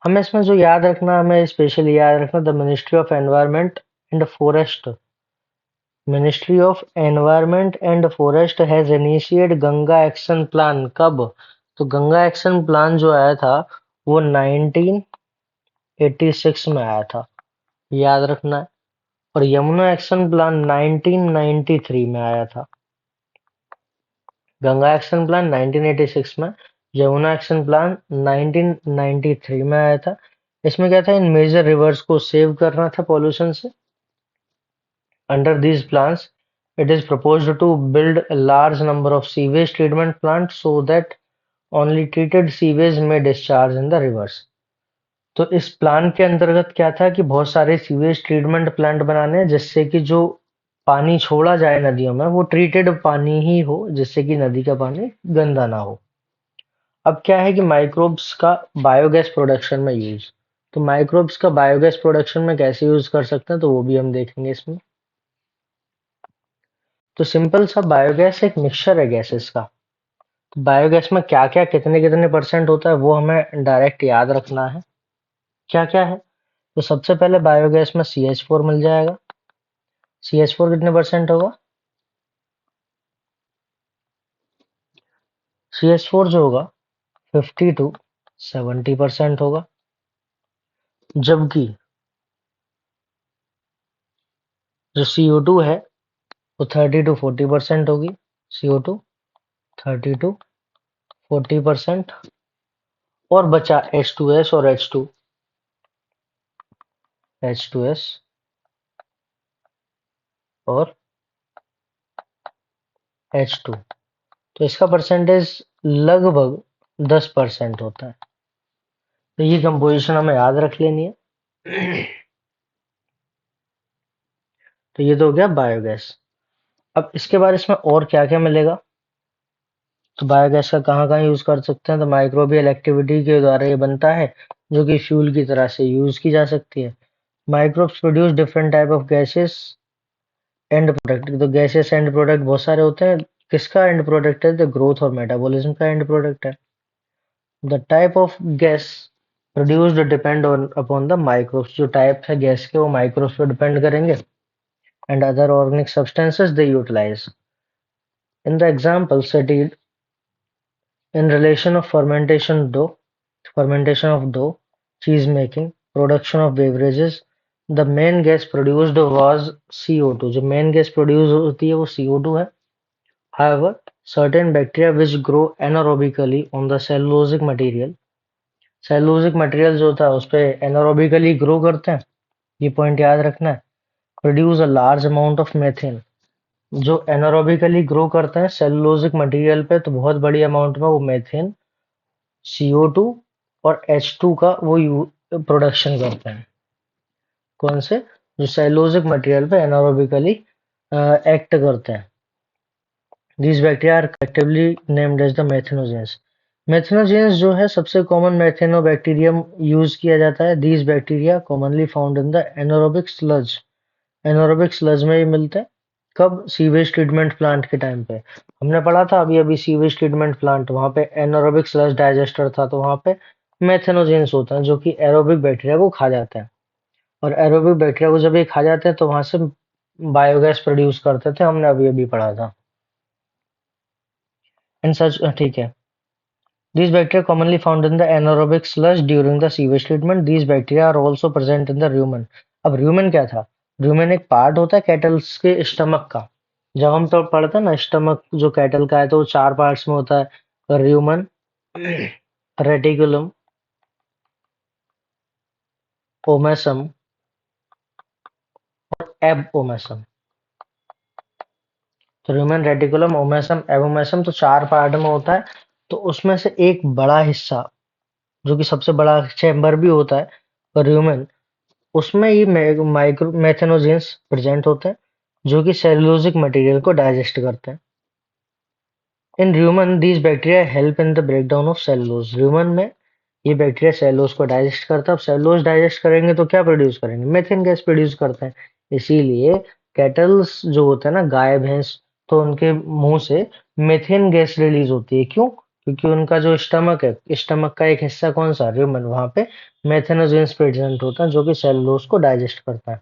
हमें इसमें जो याद रखना, हमें स्पेशली याद रखना, the ministry of environment and forest, ministry of environment and forest has initiate Ganga action plan. कब? तो गंगा एक्शन प्लान जो आया था वो 1986 में आया था, याद रखना है। और यमुना एक्शन प्लान 1993 में आया था। गंगा एक्शन प्लान 1986 में, यमुना एक्शन प्लान 1993 में आया था। इसमें क्या था? इन मेजर रिवर्स को सेव करना था पॉल्यूशन से। Under these plans, it is proposed to build a large number of sewage treatment plants so that only treated sewage may discharge in the rivers। तो इस प्लान के अंतर्गत क्या था कि बहुत सारे सीवेज ट्रीटमेंट प्लांट बनाने हैं, जिससे कि जो पानी छोड़ा जाए नदियों में वो ट्रीटेड पानी ही हो, जिससे कि नदी का पानी गंदा ना हो। अब क्या है कि माइक्रोब्स का बायोगैस प्रोडक्शन में यूज, तो माइक्रोब्स का बायोगैस प्रोडक्शन में कैसे यूज कर सकते हैं, तो वो भी हम देखेंगे इसमें। तो सिंपल सा बायोगैस एक मिक्सचर है गैसेस का। तो बायोगैस में क्या क्या कितने कितने परसेंट होता है वो हमें डायरेक्ट याद रखना है। क्या क्या है, तो सबसे पहले बायोगैस में CH4 मिल जाएगा। CH4 कितने परसेंट होगा, CH4 जो होगा 50 to 70% होगा। जबकि जो CO2 है वो 30 to 40% होगी। CO2 30 to 40%। और बचा H2S और H2S और H2। तो इसका परसेंटेज लगभग 10% होता है। तो ये कंपोजिशन हमें याद रख लेनी है। तो ये तो हो गया बायोगैस। अब इसके बाद इसमें और क्या क्या मिलेगा, तो बायोगैस का कहाँ कहाँ यूज कर सकते हैं, तो माइक्रोबियल एक्टिविटी के द्वारा ये बनता है, जो कि फ्यूल की तरह से यूज की जा सकती है। Microbes produce different type of gases end product. तो गैसेस एंड प्रोडक्ट बहुत सारे होते हैं। किसका एंड प्रोडक्ट है, द ग्रोथ और मेटाबॉलिज्म का एंड प्रोडक्ट है। The type of gas produced depend on upon the microbes. जो टाइप है गैस के वो माइक्रोब्स पर डिपेंड करेंगे। And other organic substances they utilise. In the example stated in relation of fermentation of dough, cheese making, production of beverages, the main gas produced was CO2। जो main gas produce होती है वो CO2 है। However, certain bacteria which grow anaerobically on the cellulosic material, cellulosic material जो होता है उस पे anaerobically grow करते हैं, ये पॉइंट याद रखना है। Produce a large amount of methane। जो anaerobically grow करते हैं सेलुलोजिक मटेरियल पे, तो बहुत बड़ी अमाउंट में वो मेथेन, CO2 और H2 का वो प्रोडक्शन करते हैं। कौन से, जो सेलुलोजिक मटेरियल पे एनारोबिकली एक्ट करते हैं। These bacteria are collectively named as the methanogens। मेथनोजेंस जो है सबसे कॉमन मेथेनोबैक्टीरियम यूज किया जाता है। These bacteria commonly found in the anaerobic sludge। Anaerobic sludge में ये मिलते हैं। कब, सीवेज ट्रीटमेंट प्लांट के टाइम पे। हमने पढ़ा था अभी अभी सीवेज ट्रीटमेंट प्लांट, वहां पे एनारोबिक स्लज डाइजेस्टर था, तो वहां पे मेथेनोजेंस होता है जो कि एरोबिक बैक्टीरिया को खा जाते हैं। और एरोबिक बैक्टीरिया को जब ये खा जाते हैं तो वहां से बायोगैस प्रोड्यूस करते थे, हमने अभी अभी पढ़ा था। इन सच, ठीक है। These bacteria commonly found in the anaerobic sludge during the sewage treatment. These bacteria are also present in the rumen। अब rumen क्या था, rumen एक पार्ट होता है कैटल्स के स्टमक का। जब हम तो पढ़ते हैं ना स्टमक जो कैटल का है, तो वो 4 पार्ट्स में होता है, rumen, रेटिकुलम, ओमेसम और एबोमेसम। तो rumen, रेटिकुलम, ओमेसम, एबोमेसम तो 4 पार्ट में होता है। तो उसमें से एक बड़ा हिस्सा जो कि सबसे बड़ा चैम्बर भी होता है rumen, उसमें ये माइक्रो मेथेनोजेंस प्रेजेंट होते हैं, जो कि सेलुलोजिक मटेरियल को डाइजेस्ट करते हैं। In human these bacteria help in the breakdown of cellulose. Human में ये बैक्टीरिया सेलुलोज को डाइजेस्ट करता है। अब सेलुलोज डाइजेस्ट करेंगे तो क्या प्रोड्यूस करेंगे, मेथेन गैस प्रोड्यूस करते हैं। इसीलिए कैटल्स जो होते हैं ना, गाय भैंस, तो उनके मुंह से मेथेन गैस रिलीज होती है। क्यों, क्योंकि उनका जो स्टमक है, स्टमक का एक हिस्सा कौन सा, ह्यूमन, वहां पे मेथेनोजेंस प्रेजेंट होता है जो कि सेलुलोज को डाइजेस्ट करता है।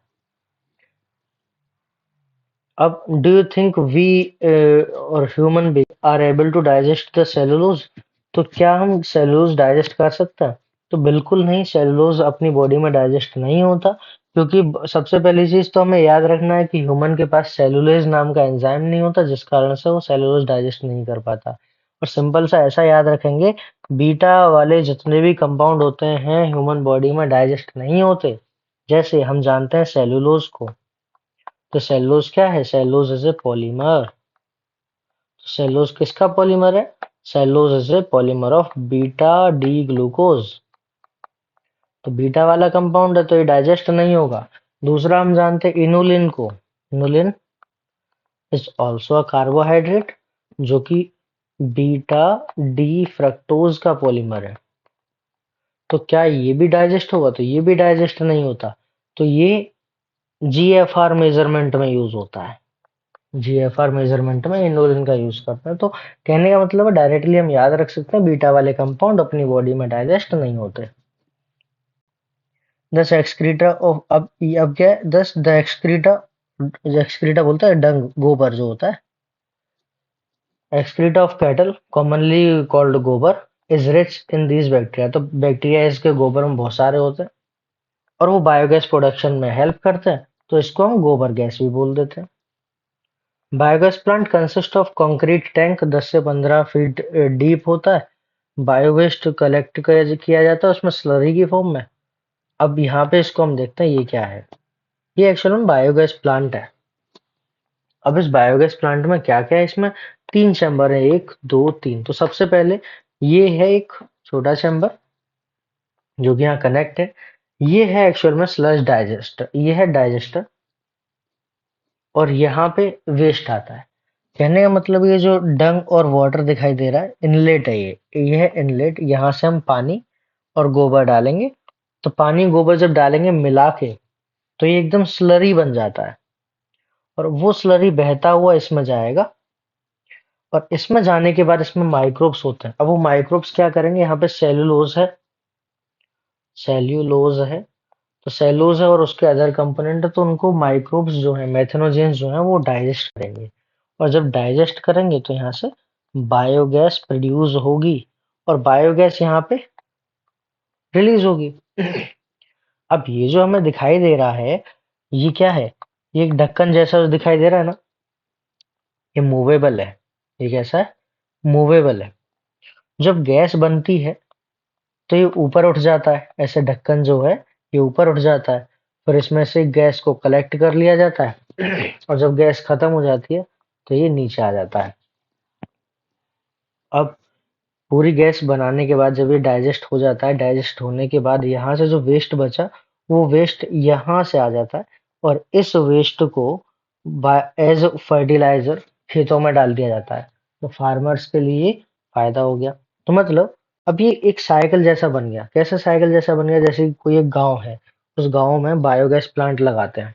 अब डू यू थिंक वी और human being are able to digest the cellulose. तो क्या हम सेलुलोज डाइजेस्ट कर सकते हैं, तो बिल्कुल नहीं। सेलुलोज अपनी बॉडी में डाइजेस्ट नहीं होता, क्योंकि सबसे पहली चीज तो हमें याद रखना है कि ह्यूमन के पास सेलुलेज नाम का एंजाइम नहीं होता, जिस कारण से वो सेलुलोज डाइजेस्ट नहीं कर पाता। और सिंपल सा ऐसा याद रखेंगे, बीटा वाले जितने भी कंपाउंड होते हैं ह्यूमन बॉडी में डाइजेस्ट नहीं होते। जैसे हम जानते हैं सेलुलोज को, तो सेलुलोज क्या है, cellulose is a polymer. Cellulose किसका पॉलीमर है, cellulose is a polymer of beta D glucose. तो बीटा वाला कंपाउंड है तो ये डाइजेस्ट नहीं होगा। दूसरा हम जानते हैं इनुलिन को। Inulin is also a carbohydrate, जो कि बीटा डी फ्रक्टोज का पॉलीमर है। तो क्या ये भी डाइजेस्ट होगा? तो ये भी डाइजेस्ट नहीं होता। तो ये जीएफआर मेजरमेंट में यूज होता है। जीएफआर मेजरमेंट में इनोलिन का यूज करते हैं। तो कहने का मतलब है डायरेक्टली हम याद रख सकते हैं बीटा वाले कंपाउंड अपनी बॉडी में डाइजेस्ट नहीं होते। दस एक्सक्रीटा ऑफ अब क्या है? दस द एक्सक्रीटा, एक्सक्रीटा बोलता है डंग, गोबर जो होता है। Excreta of cattle commonly called गोबर is rich in these bacteria. तो बैक्टीरिया इसके गोबर में बहुत सारे होते हैं और वो बायोगैस प्रोडक्शन में हेल्प करते हैं, तो इसको हम गोबर गैस भी बोल देते हैं। Biogas plant consist of concrete tank 10 से 15 फीट डीप होता है। बायोवेस्ट कलेक्ट किया जाता है उसमें स्लरी की फॉर्म में। अब यहाँ पे इसको हम देखते हैं ये क्या है। ये एक्चुअल में बायोगैस प्लांट है। अब इस बायोगैस प्लांट में क्या क्या है? इसमें तीन चैम्बर है, एक दो तीन। तो सबसे पहले ये है एक छोटा चैम्बर जो कि यहाँ कनेक्ट है। ये है एक्चुअल में स्लज डाइजेस्टर, ये है डाइजेस्टर और यहाँ पे वेस्ट आता है। कहने का मतलब ये जो डंग और वाटर दिखाई दे रहा है इनलेट है, ये है इनलेट। यहाँ से हम पानी और गोबर डालेंगे, तो पानी गोबर जब डालेंगे मिला के तो ये एकदम स्लरी बन जाता है और वो स्लरी बहता हुआ इसमें जाएगा और इसमें जाने के बाद इसमें माइक्रोब्स होते हैं। अब वो माइक्रोब्स क्या करेंगे? यहाँ पे सेल्यूलोज है, सेल्यूलोज है, तो सेल्यूलोज है और उसके अदर कंपोनेंट है, तो उनको माइक्रोब्स जो है मेथनोजेंस जो है वो डाइजेस्ट करेंगे और जब डाइजेस्ट करेंगे तो यहाँ से बायोगैस प्रोड्यूस होगी और बायोगैस यहाँ पे रिलीज होगी। अब ये जो हमें दिखाई दे रहा है ये क्या है? ये एक ढक्कन जैसा जो दिखाई दे रहा है ना, ये मूवेबल है। ये कैसा है? मूवेबल है। जब गैस बनती है तो ये ऊपर उठ जाता है, ऐसे ढक्कन जो है ये ऊपर उठ जाता है, फिर इसमें से गैस को कलेक्ट कर लिया जाता है और जब गैस खत्म हो जाती है तो ये नीचे आ जाता है। अब पूरी गैस बनाने के बाद जब ये डाइजेस्ट हो जाता है, डाइजेस्ट होने के बाद यहाँ से जो वेस्ट बचा वो वेस्ट यहाँ से आ जाता है और इस वेस्ट को एज फर्टिलाइजर खेतों में डाल दिया जाता है। तो फार्मर्स के लिए फायदा हो गया। तो मतलब अब ये एक साइकिल जैसा बन गया। कैसे साइकिल जैसा बन गया? जैसे कि कोई एक गांव है, उस गांव में बायोगैस प्लांट लगाते हैं।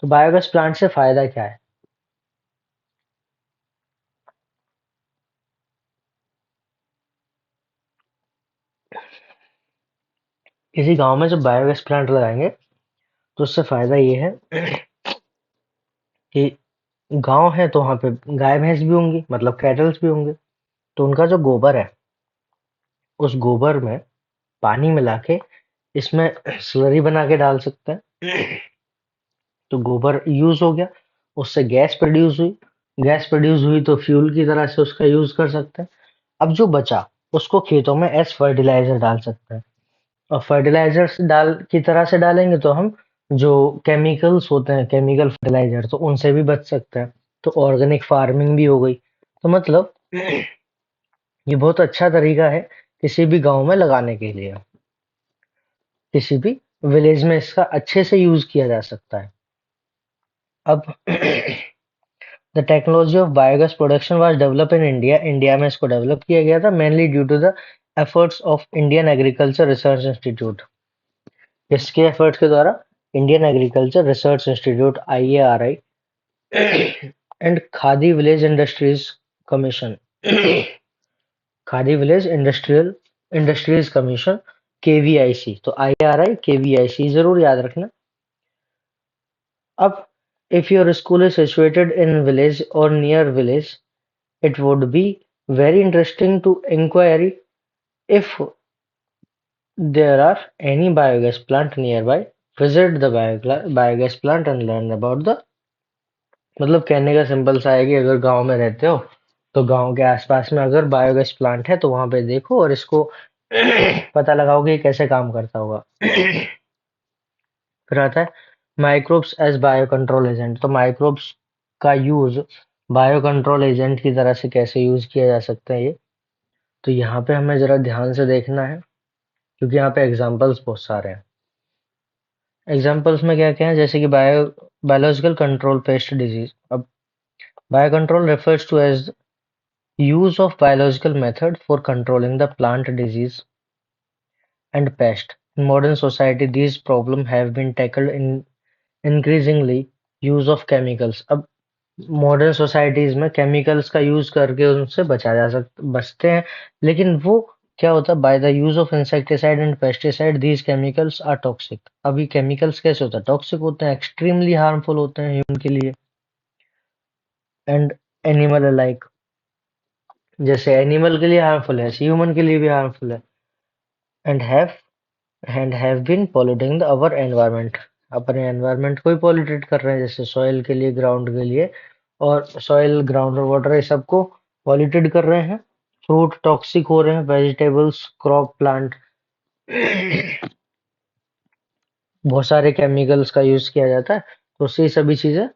तो बायोगैस प्लांट से फायदा क्या है? किसी गांव में जब बायोगैस प्लांट लगाएंगे तो उससे फायदा ये है कि गांव है तो वहां पे गाय भैंस भी होंगी, मतलब कैटल्स भी होंगे। तो उनका जो गोबर है उस गोबर में पानी मिला के इसमें स्लरी बना के डाल सकते हैं। तो गोबर यूज हो गया, उससे गैस प्रोड्यूस हुई। गैस प्रोड्यूस हुई तो फ्यूल की तरह से उसका यूज कर सकते हैं। अब जो बचा उसको खेतों में एज फर्टिलाइजर डाल सकते हैं और फर्टिलाइजर्स डाल की तरह से डालेंगे तो हम जो केमिकल्स होते हैं, केमिकल फर्टिलाइजर, तो उनसे भी बच सकते हैं। तो ऑर्गेनिक फार्मिंग भी हो गई। तो मतलब ये बहुत अच्छा तरीका है किसी भी गांव में लगाने के लिए। किसी भी विलेज में इसका अच्छे से यूज किया जा सकता है। अब the technology of biogas production was develop in India. India में इसको डेवलप किया गया था mainly due to the efforts of Indian Agriculture Research Institute. इसके एफर्ट्स के द्वारा Indian Agriculture Research Institute IARI and Khadi Village Industries Commission, Khadi Village Industries Commission, KVIC। तो IRI KVIC जरूर याद रखना। अब if your school is situated in village or near village, it would be very interesting to inquire if there are any biogas plant nearby. Visit the biogas plant and learn about the, मतलब कहने का simple सा है कि अगर गांव में रहते हो तो गांव के आसपास में अगर बायोगैस प्लांट है तो वहां पे देखो और इसको पता लगाओ कि ये कैसे काम करता होगा। फिर आता है microbes as bio control agent. तो माइक्रोब्स का यूज बायो कंट्रोल एजेंट की तरह से कैसे यूज किया जा सकता है ये, तो यहाँ पे हमें जरा ध्यान से देखना है क्योंकि यहाँ पे एग्जाम्पल्स बहुत सारे हैं। एग्जाम्पल्स में क्या क्या है, जैसे कि बायोलॉजिकल कंट्रोल पेस्ट डिजीज। अब bio control refers to as use of biological method for controlling the plant disease and pest. In modern society, these problems have been tackled in increasingly use of chemicals. अब modern societies में chemicals का use करके उनसे बचते हैं, लेकिन वो क्या होता है, by the use of insecticide and pesticide these chemicals are toxic. अभी केमिकल्स कैसे होता है, टॉक्सिक होते हैं, एक्सट्रीमली हार्मफुल होते हैं ह्यूमन के लिए एंड एनिमल अलाइक। जैसे एनिमल के लिए हार्मफुल है, ऐसे ह्यूमन के लिए भी हार्मफुल है। And have been polluting the our environment, अपने एनवायरनमेंट को ही पॉल्यूटेट कर रहे हैं, जैसे सॉइल के लिए, ग्राउंड के लिए, और सॉइल, ग्राउंड और वाटर ये सबको पॉल्यूटेड कर रहे हैं। फ्रूट टॉक्सिक हो रहे हैं, वेजिटेबल्स, क्रॉप, प्लांट, बहुत सारे केमिकल्स का यूज किया जाता है, तो उससे ये सभी चीजें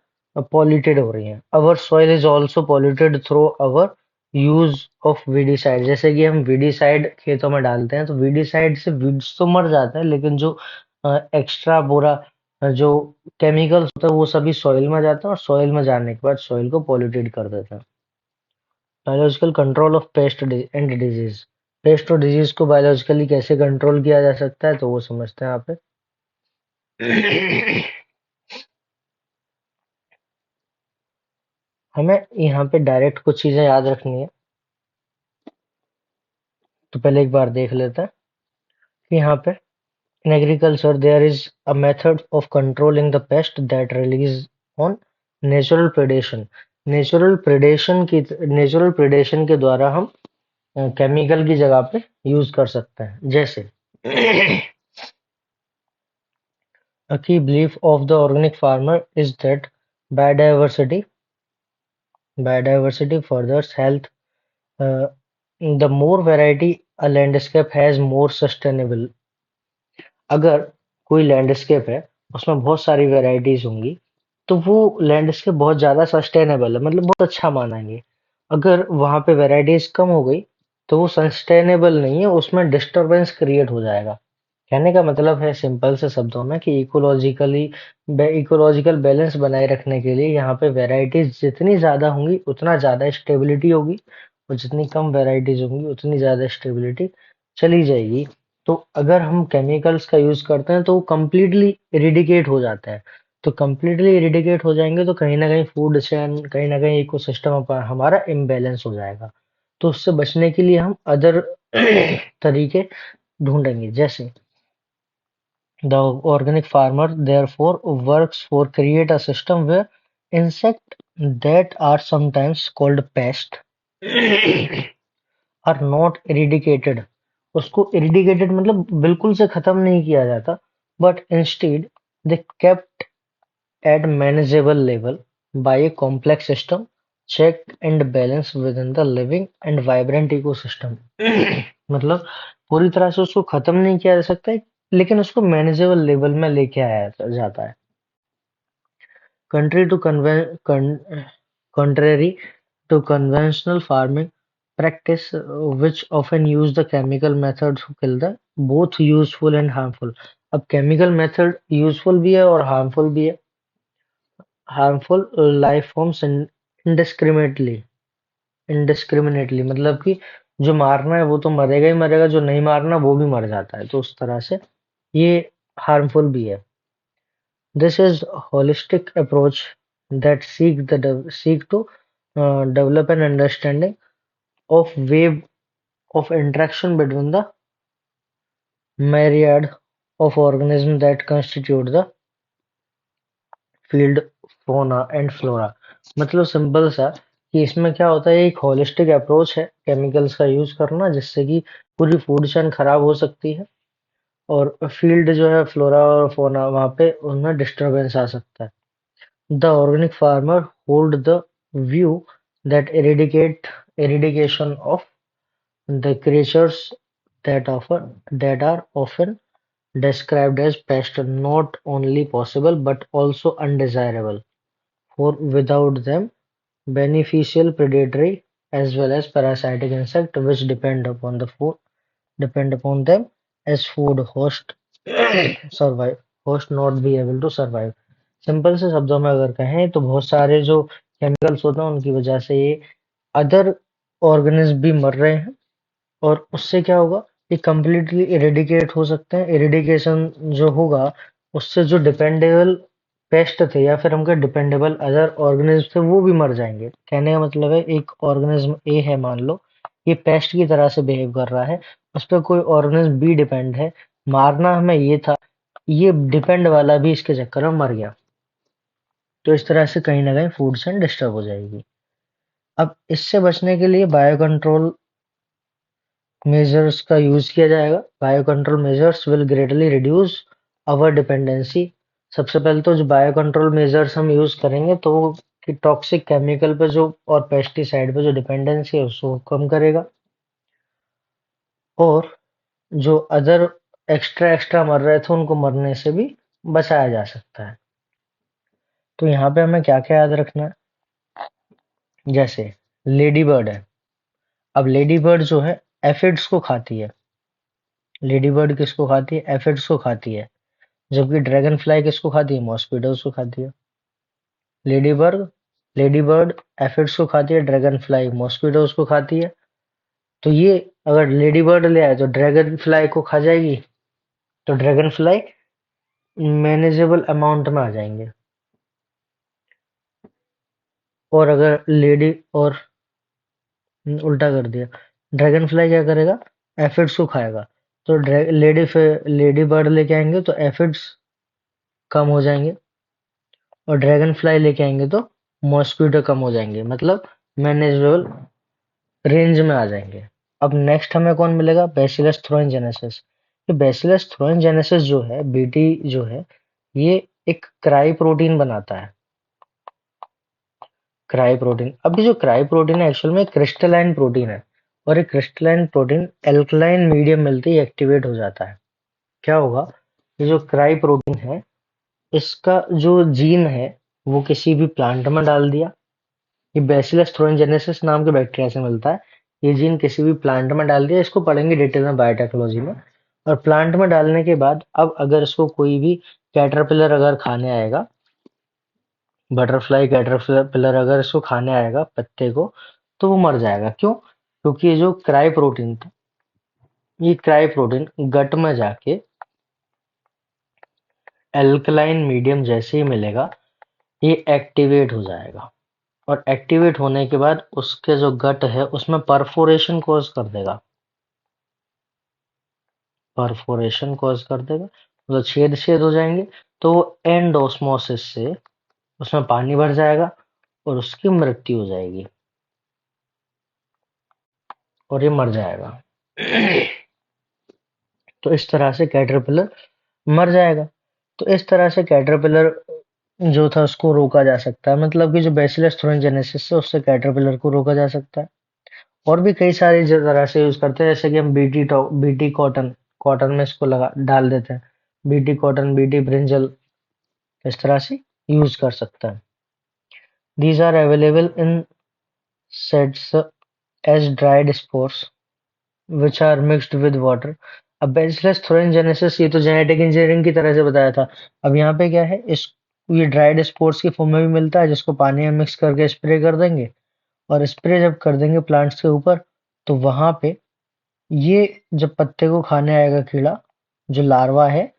पॉल्यूटेड हो रही हैं। Our soil is also polluted through our use of weedicide. जैसे कि हम वीडीसाइड खेतों में डालते हैं, तो वीडीसाइड से वीड्स तो मर जाते हैं, लेकिन जो एक्स्ट्रा पूरा जो केमिकल्स होता है वो सभी सॉइल में जाते हैं, और सॉइल में जाने के बाद सॉइल को पॉल्यूटेड कर देते हैं। Biological control of paste and disease. Paste और डिजीज को बायोलॉजिकली कैसे कंट्रोल किया जा सकता है, तो वो समझते हैं यहाँ पे। हमें यहाँ पे डायरेक्ट कुछ चीजें याद रखनी है, तो पहले एक बार देख लेते हैं कि यहाँ पे in agriculture there is a method of controlling the pest that relies on natural predation। Natural predation के द्वारा हम केमिकल की जगह पे यूज कर सकते हैं। जैसे a key belief of the organic farmer is that biodiversity biodiversity furthers health। uh, the more variety a landscape has, more sustainable। अगर कोई लैंडस्केप है, उसमें बहुत सारी वैरायटीज होंगी, तो वो लैंडस्केप बहुत ज्यादा सस्टेनेबल है, मतलब बहुत अच्छा मानेंगे। अगर वहां पे वैरायटीज कम हो गई, तो वो सस्टेनेबल नहीं है, उसमें डिस्टरबेंस क्रिएट हो जाएगा। कहने का मतलब है सिंपल से शब्दों में कि इकोलॉजिकल बैलेंस बनाए रखने के लिए यहाँ पे वैरायटीज जितनी ज्यादा होंगी उतना ज्यादा स्टेबिलिटी होगी, और जितनी कम वैरायटीज होंगी उतनी ज्यादा स्टेबिलिटी चली जाएगी। तो अगर हम केमिकल्स का यूज करते हैं तो वो कम्प्लीटली इरिडिकेट हो जाता है। तो कम्प्लीटली इरिडिकेट हो जाएंगे तो कहीं ना कहीं फूड चेन, कहीं ना कहीं इकोसिस्टम हमारा इम्बैलेंस हो जाएगा। तो उससे बचने के लिए हम अदर तरीके ढूंढेंगे। जैसे the organic farmer therefore works for create a system where insects that are sometimes called pests are not eradicated। उसको eradicated मतलब बिल्कुल से खत्म नहीं किया जाता, but instead they kept at manageable level by a complex system check and balance within the living and vibrant ecosystem। मतलब पूरी तरह से उसको खत्म नहीं किया जा सकता है, लेकिन उसको मैनेजेबल लेवल में लेके आया जाता है। Contrary to contrary to conventional farming practice, which often use the chemical method to kill the both useful and harmful। अब केमिकल मेथड यूजफुल भी है और हार्मफुल भी है। हार्मफुल लाइफ फॉर्म्स इंडिस्क्रिमिनेटली मतलब कि जो मारना है वो तो मरेगा ही मरेगा, जो नहीं मारना वो भी मर जाता है, तो उस तरह से ये हार्मफुल भी है। This is holistic approach that seek to develop an understanding of wave of interaction between the myriad of organisms that constitute the field, फोना एंड फ्लोरा। मतलब सिंपल सा कि इसमें क्या होता है, एक होलिस्टिक अप्रोच है केमिकल्स का यूज करना, जिससे कि पूरी फूड चेन खराब हो सकती है, और फील्ड जो है, फ्लोरा और फोना, वहां पे उनमें डिस्टरबेंस आ सकता है। The organic farmer hold the view that eradication of the creatures that are often described as pest not only possible but also undesirable, for without them beneficial predatory as well as parasitic insect which depend upon them as food host survive host not be able to survive। Simple से शब्दों में अगर कहें तो बहुत सारे जो chemicals होते हैं उनकी वजह से ये अदर ऑर्गेनिज्म भी मर रहे हैं, और उससे क्या होगा, ये कंप्लीटली इरेडिकेट हो सकते हैं। इरेडिकेशन जो होगा उससे जो डिपेंडेबल पेस्ट थे या फिर हम कहें डिपेंडेबल अदर ऑर्गेनिज्म थे वो भी मर जाएंगे। कहने का मतलब है एक ऑर्गेनिज्म ए है, मान लो ये पेस्ट की तरह से बिहेव कर रहा है, उस पर कोई ऑर्गेनिज्म बी डिपेंड है, मारना हमें ये था, ये डिपेंड वाला भी इसके चक्कर में मर गया। तो इस तरह से कहीं ना कहीं फूड चेन डिस्टर्ब हो जाएगी। अब इससे बचने के लिए बायो कंट्रोल मेजर्स का यूज किया जाएगा। Bio control measures will greatly reduce our dependency. सबसे पहले तो जो बायो कंट्रोल मेजर्स हम यूज करेंगे तो वो कि टॉक्सिक केमिकल पे जो और पेस्टिसाइड पे जो डिपेंडेंसी है उसको कम करेगा, और जो अदर एक्स्ट्रा एक्स्ट्रा मर रहे थे उनको मरने से भी बचाया जा सकता है। तो यहाँ पे हमें क्या क्या याद रखना है, जैसे लेडी बर्ड है। अब लेडी बर्ड जो है एफिड्स को खाती है। लेडी बर्ड किसको खाती है? एफिड्स को खाती है। जबकि ड्रैगन फ्लाई किसको खाती है? मॉस्किटोज को खाती है। Lady bird lady bird aphids को खाती है, ड्रैगन फ्लाई मॉस्किटोज को खाती है। तो ये अगर लेडी बर्ड ले आए तो ड्रैगन फ्लाई को खा जाएगी, तो ड्रैगन फ्लाई मैनेजेबल अमाउंट में आ जाएंगे। और अगर लेडी और उल्टा कर दिया, ड्रैगन फ्लाई क्या करेगा? एफिड्स को खाएगा। तो लेडी बर्ड लेके आएंगे तो एफिड्स कम हो जाएंगे, और ड्रैगन फ्लाई लेके आएंगे तो मॉस्किटो कम हो जाएंगे, मतलब मैनेजेबल रेंज में आ जाएंगे। अब नेक्स्ट हमें कौन मिलेगा? बैसिलस थ्रोइनजेनेसिस। ये बैसिलस थ्रोइनजेनेसिस जो है, बीटी जो है, ये एक क्राई प्रोटीन बनाता है। क्राई प्रोटीन, अब ये जो क्राई प्रोटीन है एक्चुअल में क्रिस्टलाइन प्रोटीन है, और एक क्रिस्टलाइन प्रोटीन एल्कलाइन मीडियम मिलते ही एक्टिवेट हो जाता है। क्या होगा, ये जो क्राई प्रोटीन है इसका जो जीन है वो किसी भी प्लांट में डाल दिया। ये बैसिलस थ्रोइनजेनेसिस नाम के बैक्टीरिया से मिलता है। ये जीन किसी भी प्लांट में डाल दिया, इसको पढ़ेंगे डिटेल में बायोटेक्नोलॉजी में। और प्लांट में डालने के बाद अब अगर इसको कोई भी कैटरपिलर अगर खाने आएगा, बटरफ्लाई कैटरपिलर अगर इसको खाने आएगा पत्ते को, तो वो मर जाएगा। क्यों? क्योंकि ये जो क्राई प्रोटीन था, ये क्राई प्रोटीन गट में जाके एल्कलाइन मीडियम जैसे ही मिलेगा ये एक्टिवेट हो जाएगा, और एक्टिवेट होने के बाद उसके जो गट है उसमें परफोरेशन कॉज कर देगा। परफोरेशन कॉज कर देगा मतलब छेद छेद हो जाएंगे। तो वो एंड ऑस्मोसिस से उसमें पानी भर जाएगा और उसकी मृत्यु हो जाएगी, और ये मर जाएगा। तो इस तरह से कैटरपिलर मर जाएगा। तो इस तरह से कैटरपिलर जो था उसको रोका जा सकता है, मतलब कि जो बैसिलस थ्रोनजेनेसिस है उससे कैटरपिलर को रोका जा सकता है। और भी कई सारी तरह से यूज करते हैं, जैसे कि हम बीटी कॉटन, कॉटन में इसको लगा डाल देते हैं। बीटी कॉटन, बीटी ब्रिंजल, इस तरह से यूज कर सकता है। These are available in sets as dried spores which are mixed with water। अब बैसिलस थ्रोइनजेनेसिस ये तो जेनेटिक इंजीनियरिंग की तरह से बताया था। अब यहाँ पे क्या है, इस ये ड्राइड स्पोर्स की फॉर्म में भी मिलता है, जिसको पानी में मिक्स करके स्प्रे कर देंगे, और स्प्रे जब कर देंगे प्लांट्स के ऊपर, तो वहां पे ये जब पत्ते को खाने आएगा कीड़ा, जो लार्वा है,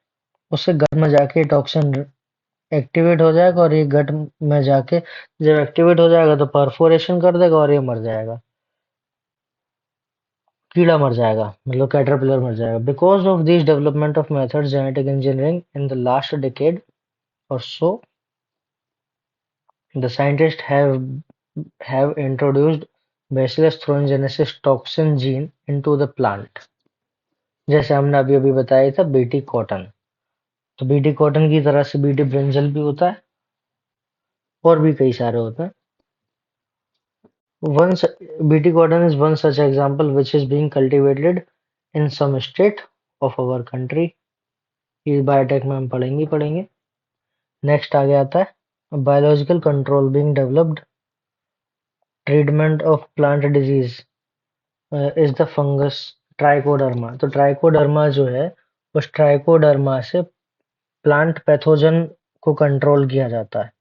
उससे गट में जाके टॉक्सिन एक्टिवेट हो जाएगा, और ये गट में जाके जब एक्टिवेट हो जाएगा तो परफोरेशन कर देगा और ये मर जाएगा। कीड़ा मर जाएगा, मतलब कैटरपिलर मर जाएगा। Because of this development of method genetic engineering in the last decade or so, the scientists have introduced Bacillus thuringiensis toxin gene into the plant। जैसे हमने अभी अभी बताया था बीटी कॉटन, तो बीटी कॉटन की तरह से बीटी ब्रिंजल भी होता है, और भी कई सारे होते हैं। One BT cotton is one such example which is being cultivated in some state of our country। ये बायोटेक में हम पढ़ेंगे ही पढ़ेंगे। नेक्स्ट आगे आता है biological control being developed treatment of plant disease is the fungus trichoderma. तो trichoderma जो है, उस ट्राइकोडर्मा से प्लांट पैथोजन को कंट्रोल किया जाता है।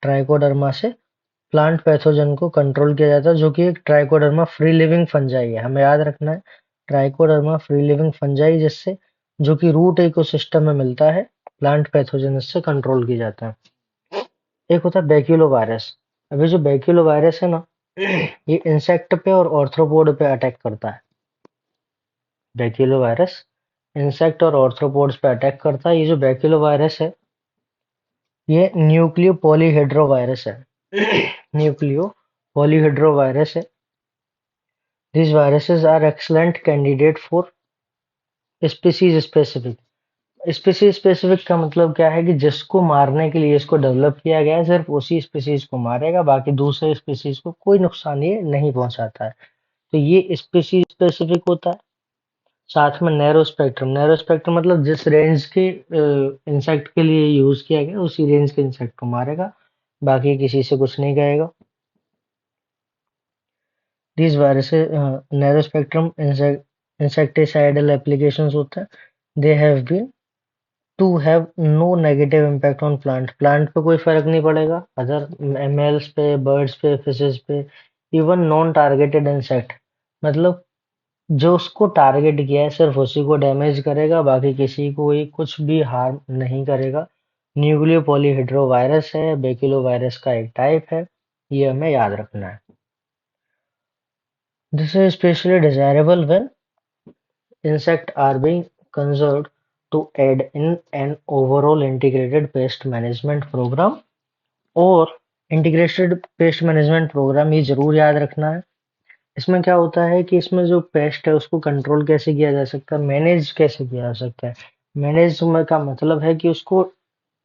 ट्राइकोडर्मा से प्लांट पैथोजन को कंट्रोल किया जाता है, जो कि एक ट्राइकोडर्मा फ्री लिविंग फंजाई है। हमें याद रखना है, ट्राइकोडर्मा फ्री लिविंग फंजाई, जिससे जो कि रूट इकोसिस्टम में मिलता है, प्लांट पैथोजन से कंट्रोल की जाता है। एक होता है बैक्यूलो वायरस। अभी जो बैक्यूलो वायरस है ना, ये इंसेक्ट पे और ऑर्थ्रोपोड पे अटैक करता है। बैक्यूलो वायरस इंसेक्ट और ऑर्थ्रोपोड्स पे अटैक करता है। ये जो बैक्यूलो वायरस है, ये न्यूक्लियो पॉलीहेड्रो वायरस है। न्यूक्लियो पॉलीहेड्रो वायरस है। These viruses are excellent candidate for species specific। Species specific का मतलब क्या है कि जिसको मारने के लिए इसको डेवलप किया गया है, सिर्फ उसी स्पीसीज को मारेगा, बाकी दूसरे स्पीसीज को कोई नुकसान ये नहीं पहुंचाता है। तो ये स्पीसीज स्पेसिफिक होता है। साथ में नैरो स्पेक्ट्रम। नैरो स्पेक्ट्रम मतलब जिस रेंज के इंसेक्ट के लिए यूज किया गया, उसी रेंज के इंसेक्ट को मारेगा, बाकी किसी से कुछ नहीं कहेगा। These viruses narrow spectrum insecticidal applications होता है। They have been to have no negative impact on plant। Plant पे कोई फर्क नहीं पड़ेगा, अदर एमएल्स पे, बर्ड्स पे, फिशेस पे, इवन नॉन टारगेटेड इंसेक्ट, मतलब जो उसको टारगेट किया है सिर्फ उसी को डैमेज करेगा, बाकी किसी को ये कुछ भी हार्म नहीं करेगा। न्यूक्लियो पॉलीहेड्रो वायरस है, बेकिलो वायरस का एक टाइप है, ये हमें याद रखना है। This is especially desirable when insects are being conserved to aid in an overall integrated pest management program। और इंटीग्रेटेड पेस्ट मैनेजमेंट प्रोग्राम ये जरूर याद रखना है। इसमें क्या होता है कि इसमें जो पेस्ट है उसको कंट्रोल कैसे किया जा सकता है, मैनेज कैसे किया जा सकता है। मैनेज का मतलब है कि उसको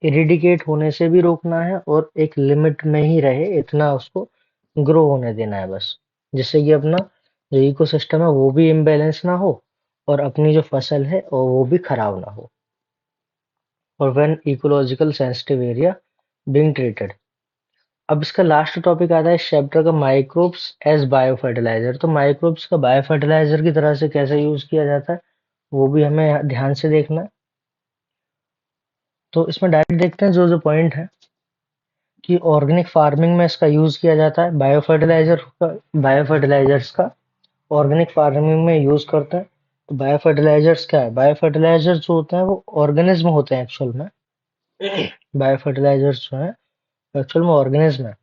इरिडिकेट होने से भी रोकना है और एक लिमिट में ही रहे, इतना उसको ग्रो होने देना है बस, जिससे कि अपना जो इकोसिस्टम है वो भी इम्बैलेंस ना हो और अपनी जो फसल है और वो भी खराब ना हो। और when ecological sensitive area being treated. अब इसका लास्ट टॉपिक आता है इस चैप्टर का, माइक्रोब्स एज बायो फर्टिलाइजर। तो माइक्रोब्स का बायो फर्टिलाइजर की तरह से कैसे यूज किया जाता है, वो भी हमें ध्यान से देखना है। तो इसमें डायरेक्ट देखते हैं जो जो पॉइंट है कि ऑर्गेनिक फार्मिंग में इसका यूज किया जाता है, बायो फर्टिलाइजर्स का ऑर्गेनिक फार्मिंग में यूज करते हैं। तो बायो फर्टिलाइजर्स क्या है, बायो फर्टिलाइजर्स जो होते हैं वो ऑर्गेनिज्म होते हैं एक्चुअल में। बायो फर्टिलाइजर्स जो है एक्चुअल में ऑर्गेनिज्म है,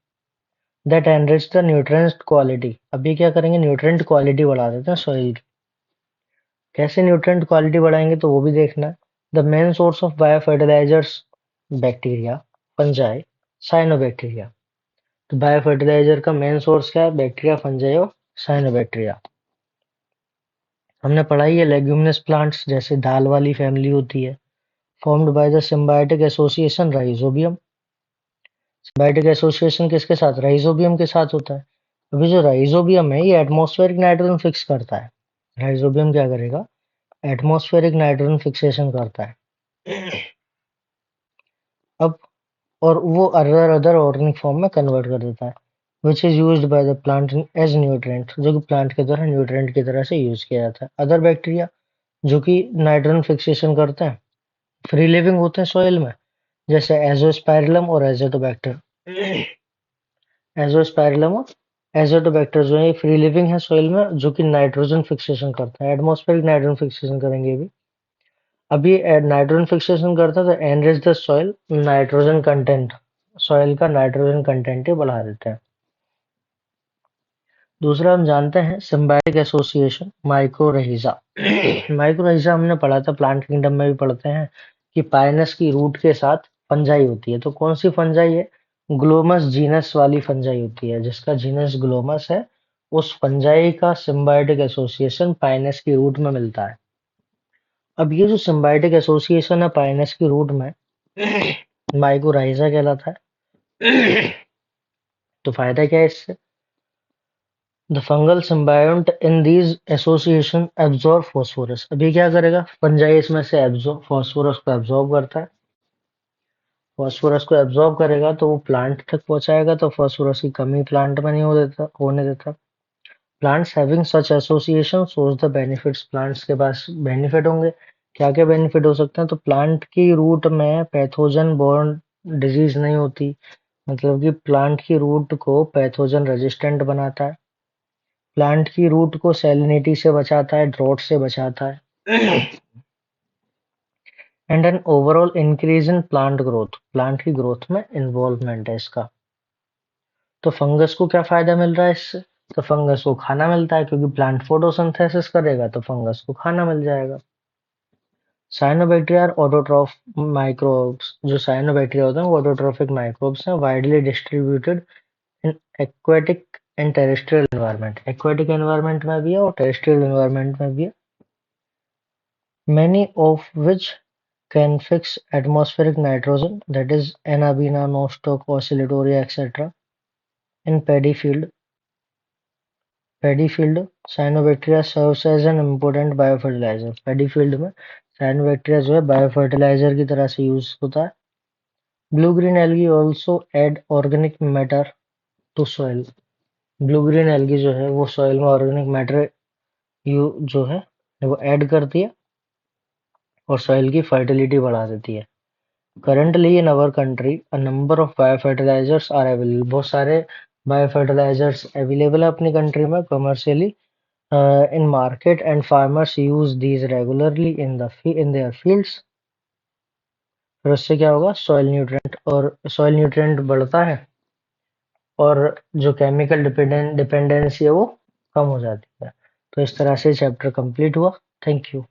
that enrich the nutrient quality. अभी क्या करेंगे, न्यूट्रिएंट क्वालिटी बढ़ा देते हैं सॉइल की। कैसे न्यूट्रिएंट क्वालिटी बढ़ाएंगे तो वो भी देखना है। The main source of bio fertilisers bacteria, fungi, cyanobacteria. तो बायो फर्टिलाइजर का मेन सोर्स क्या है, बैक्टीरिया, फंजाई और साइनोबैक्टीरिया। हमने पढ़ा ही है, लेग्यूमिनस प्लांट्स जैसे दाल वाली फैमिली होती है, formed by the symbiotic association rhizobium. Symbiotic association किसके साथ, राइजोबियम के साथ होता है। अभी जो राइजोबियम है ये एटमॉस्फेरिक नाइट्रोजन फिक्स करता है। राइजोबियम क्या करेगा, एटमॉस्फेरिक नाइट्रोजन फिक्सेशन करता है। अब और वो अदर अदर ऑर्गेनिक फॉर्म में कन्वर्ट कर देता है, which is used by the plant as nutrient, जो कि प्लांट के द्वारा न्यूट्रिएंट की तरह से यूज किया जाता है। अदर बैक्टीरिया जो कि नाइट्रोजन फिक्सेशन करते हैं, फ्री लिविंग होते हैं सॉइल में, जैसे एजोस्पाइरलम और एजोटोबैक्टर। एजोस्पाइरलम और एजोटोबैक्टर जो है फ्री लिविंग है सॉइल में, जो कि नाइट्रोजन फिक्सेशन करता है, एटमॉस्फेरिक नाइट्रोजन फिक्सेशन करेंगे अभी। अभी नाइट्रोजन फिक्सेशन करता है तो enrich the soil nitrogen content, soil का नाइट्रोजन कंटेंट ही बढ़ा देते हैं। दूसरा हम जानते हैं सिम्बायोटिक एसोसिएशन, माइक्रोरहिजा। माइक्रोरहिजा हमने पढ़ा था, प्लांट किंगडम में भी पढ़ते हैं कि पाइनस की रूट के साथ फंजाई होती है। तो कौन सी फंजाई है, ग्लोमस जीनस वाली फंजाई होती है, जिसका जीनस ग्लोमस है, उस फंजाई का सिम्बायोटिक एसोसिएशन पाइनस की रूट में मिलता है। अब ये जो सिम्बायोटिक एसोसिएशन है पाइनस की रूट में, माइक्रोरहिजा कहलाता है। तो फायदा क्या है इससे, the fungal symbiote in these association absorb phosphorus। अभी क्या करेगा, फंजाई इसमें से एब्जॉर्ब फॉस्फोरस को एब्जॉर्ब करता है। फॉस्फोरस को एब्जॉर्ब करेगा तो वो प्लांट तक पहुंचाएगा, तो फॉस्फोरस की कमी प्लांट में नहीं होने देता। Plants having such association shows the benefits. Plants के पास बेनिफिट होंगे। क्या क्या बेनिफिट हो सकते हैं? तो प्लांट की रूट में पैथोजन बोर्न डिजीज नहीं होती, मतलब कि प्लांट की रूट को पैथोजन रेजिस्टेंट बनाता है। प्लांट की रूट को सैलिनिटी से बचाता है, ड्रॉट से बचाता है। And an overall increase in plant growth, plant की ग्रोथ में इन्वॉल्वमेंट है इसका। तो फंगस को क्या फायदा मिल रहा है इससे? तो फंगस को खाना मिलता है, क्योंकि प्लांट फोटोसिंथेसिस करेगा तो फंगस को खाना मिल जाएगा। साइनोबैक्टीरिया और ऑटोट्रॉफ माइक्रोब्स, जो साइनोबैक्टीरिया होते हैं वो ऑटोट्रॉफिक माइक्रोब्स हैं, widely distributed in aquatic and terrestrial environment. Aquatic environment में भी है और टेरेस्ट्रियल एनवायरनमेंट में भी है। Many of which can fix atmospheric nitrogen, that is Anabaena, Nostoc, Oscillatoria, etc. In paddy field, cyanobacteria serves as an important biofertilizer. Paddy field में cyanobacteria जो है biofertilizer की तरह से यूज होता है। Blue green algae also add organic matter to soil. Blue green algae जो है वो सॉइल में ऑर्गेनिक मैटर यू जो है वो ऐड करती है और सॉइल की फर्टिलिटी बढ़ा देती है। Currently in our country, a number of biofertilizers are available. बहुत सारे biofertilizers available है अपनी कंट्री में commercially in market, and farmers use these regularly in their fields. फिर उससे क्या होगा? सॉइल न्यूट्रिएंट बढ़ता है और जो केमिकल डिपेंडेंसी है वो कम हो जाती है। तो इस तरह से चैप्टर कंप्लीट हुआ। Thank you.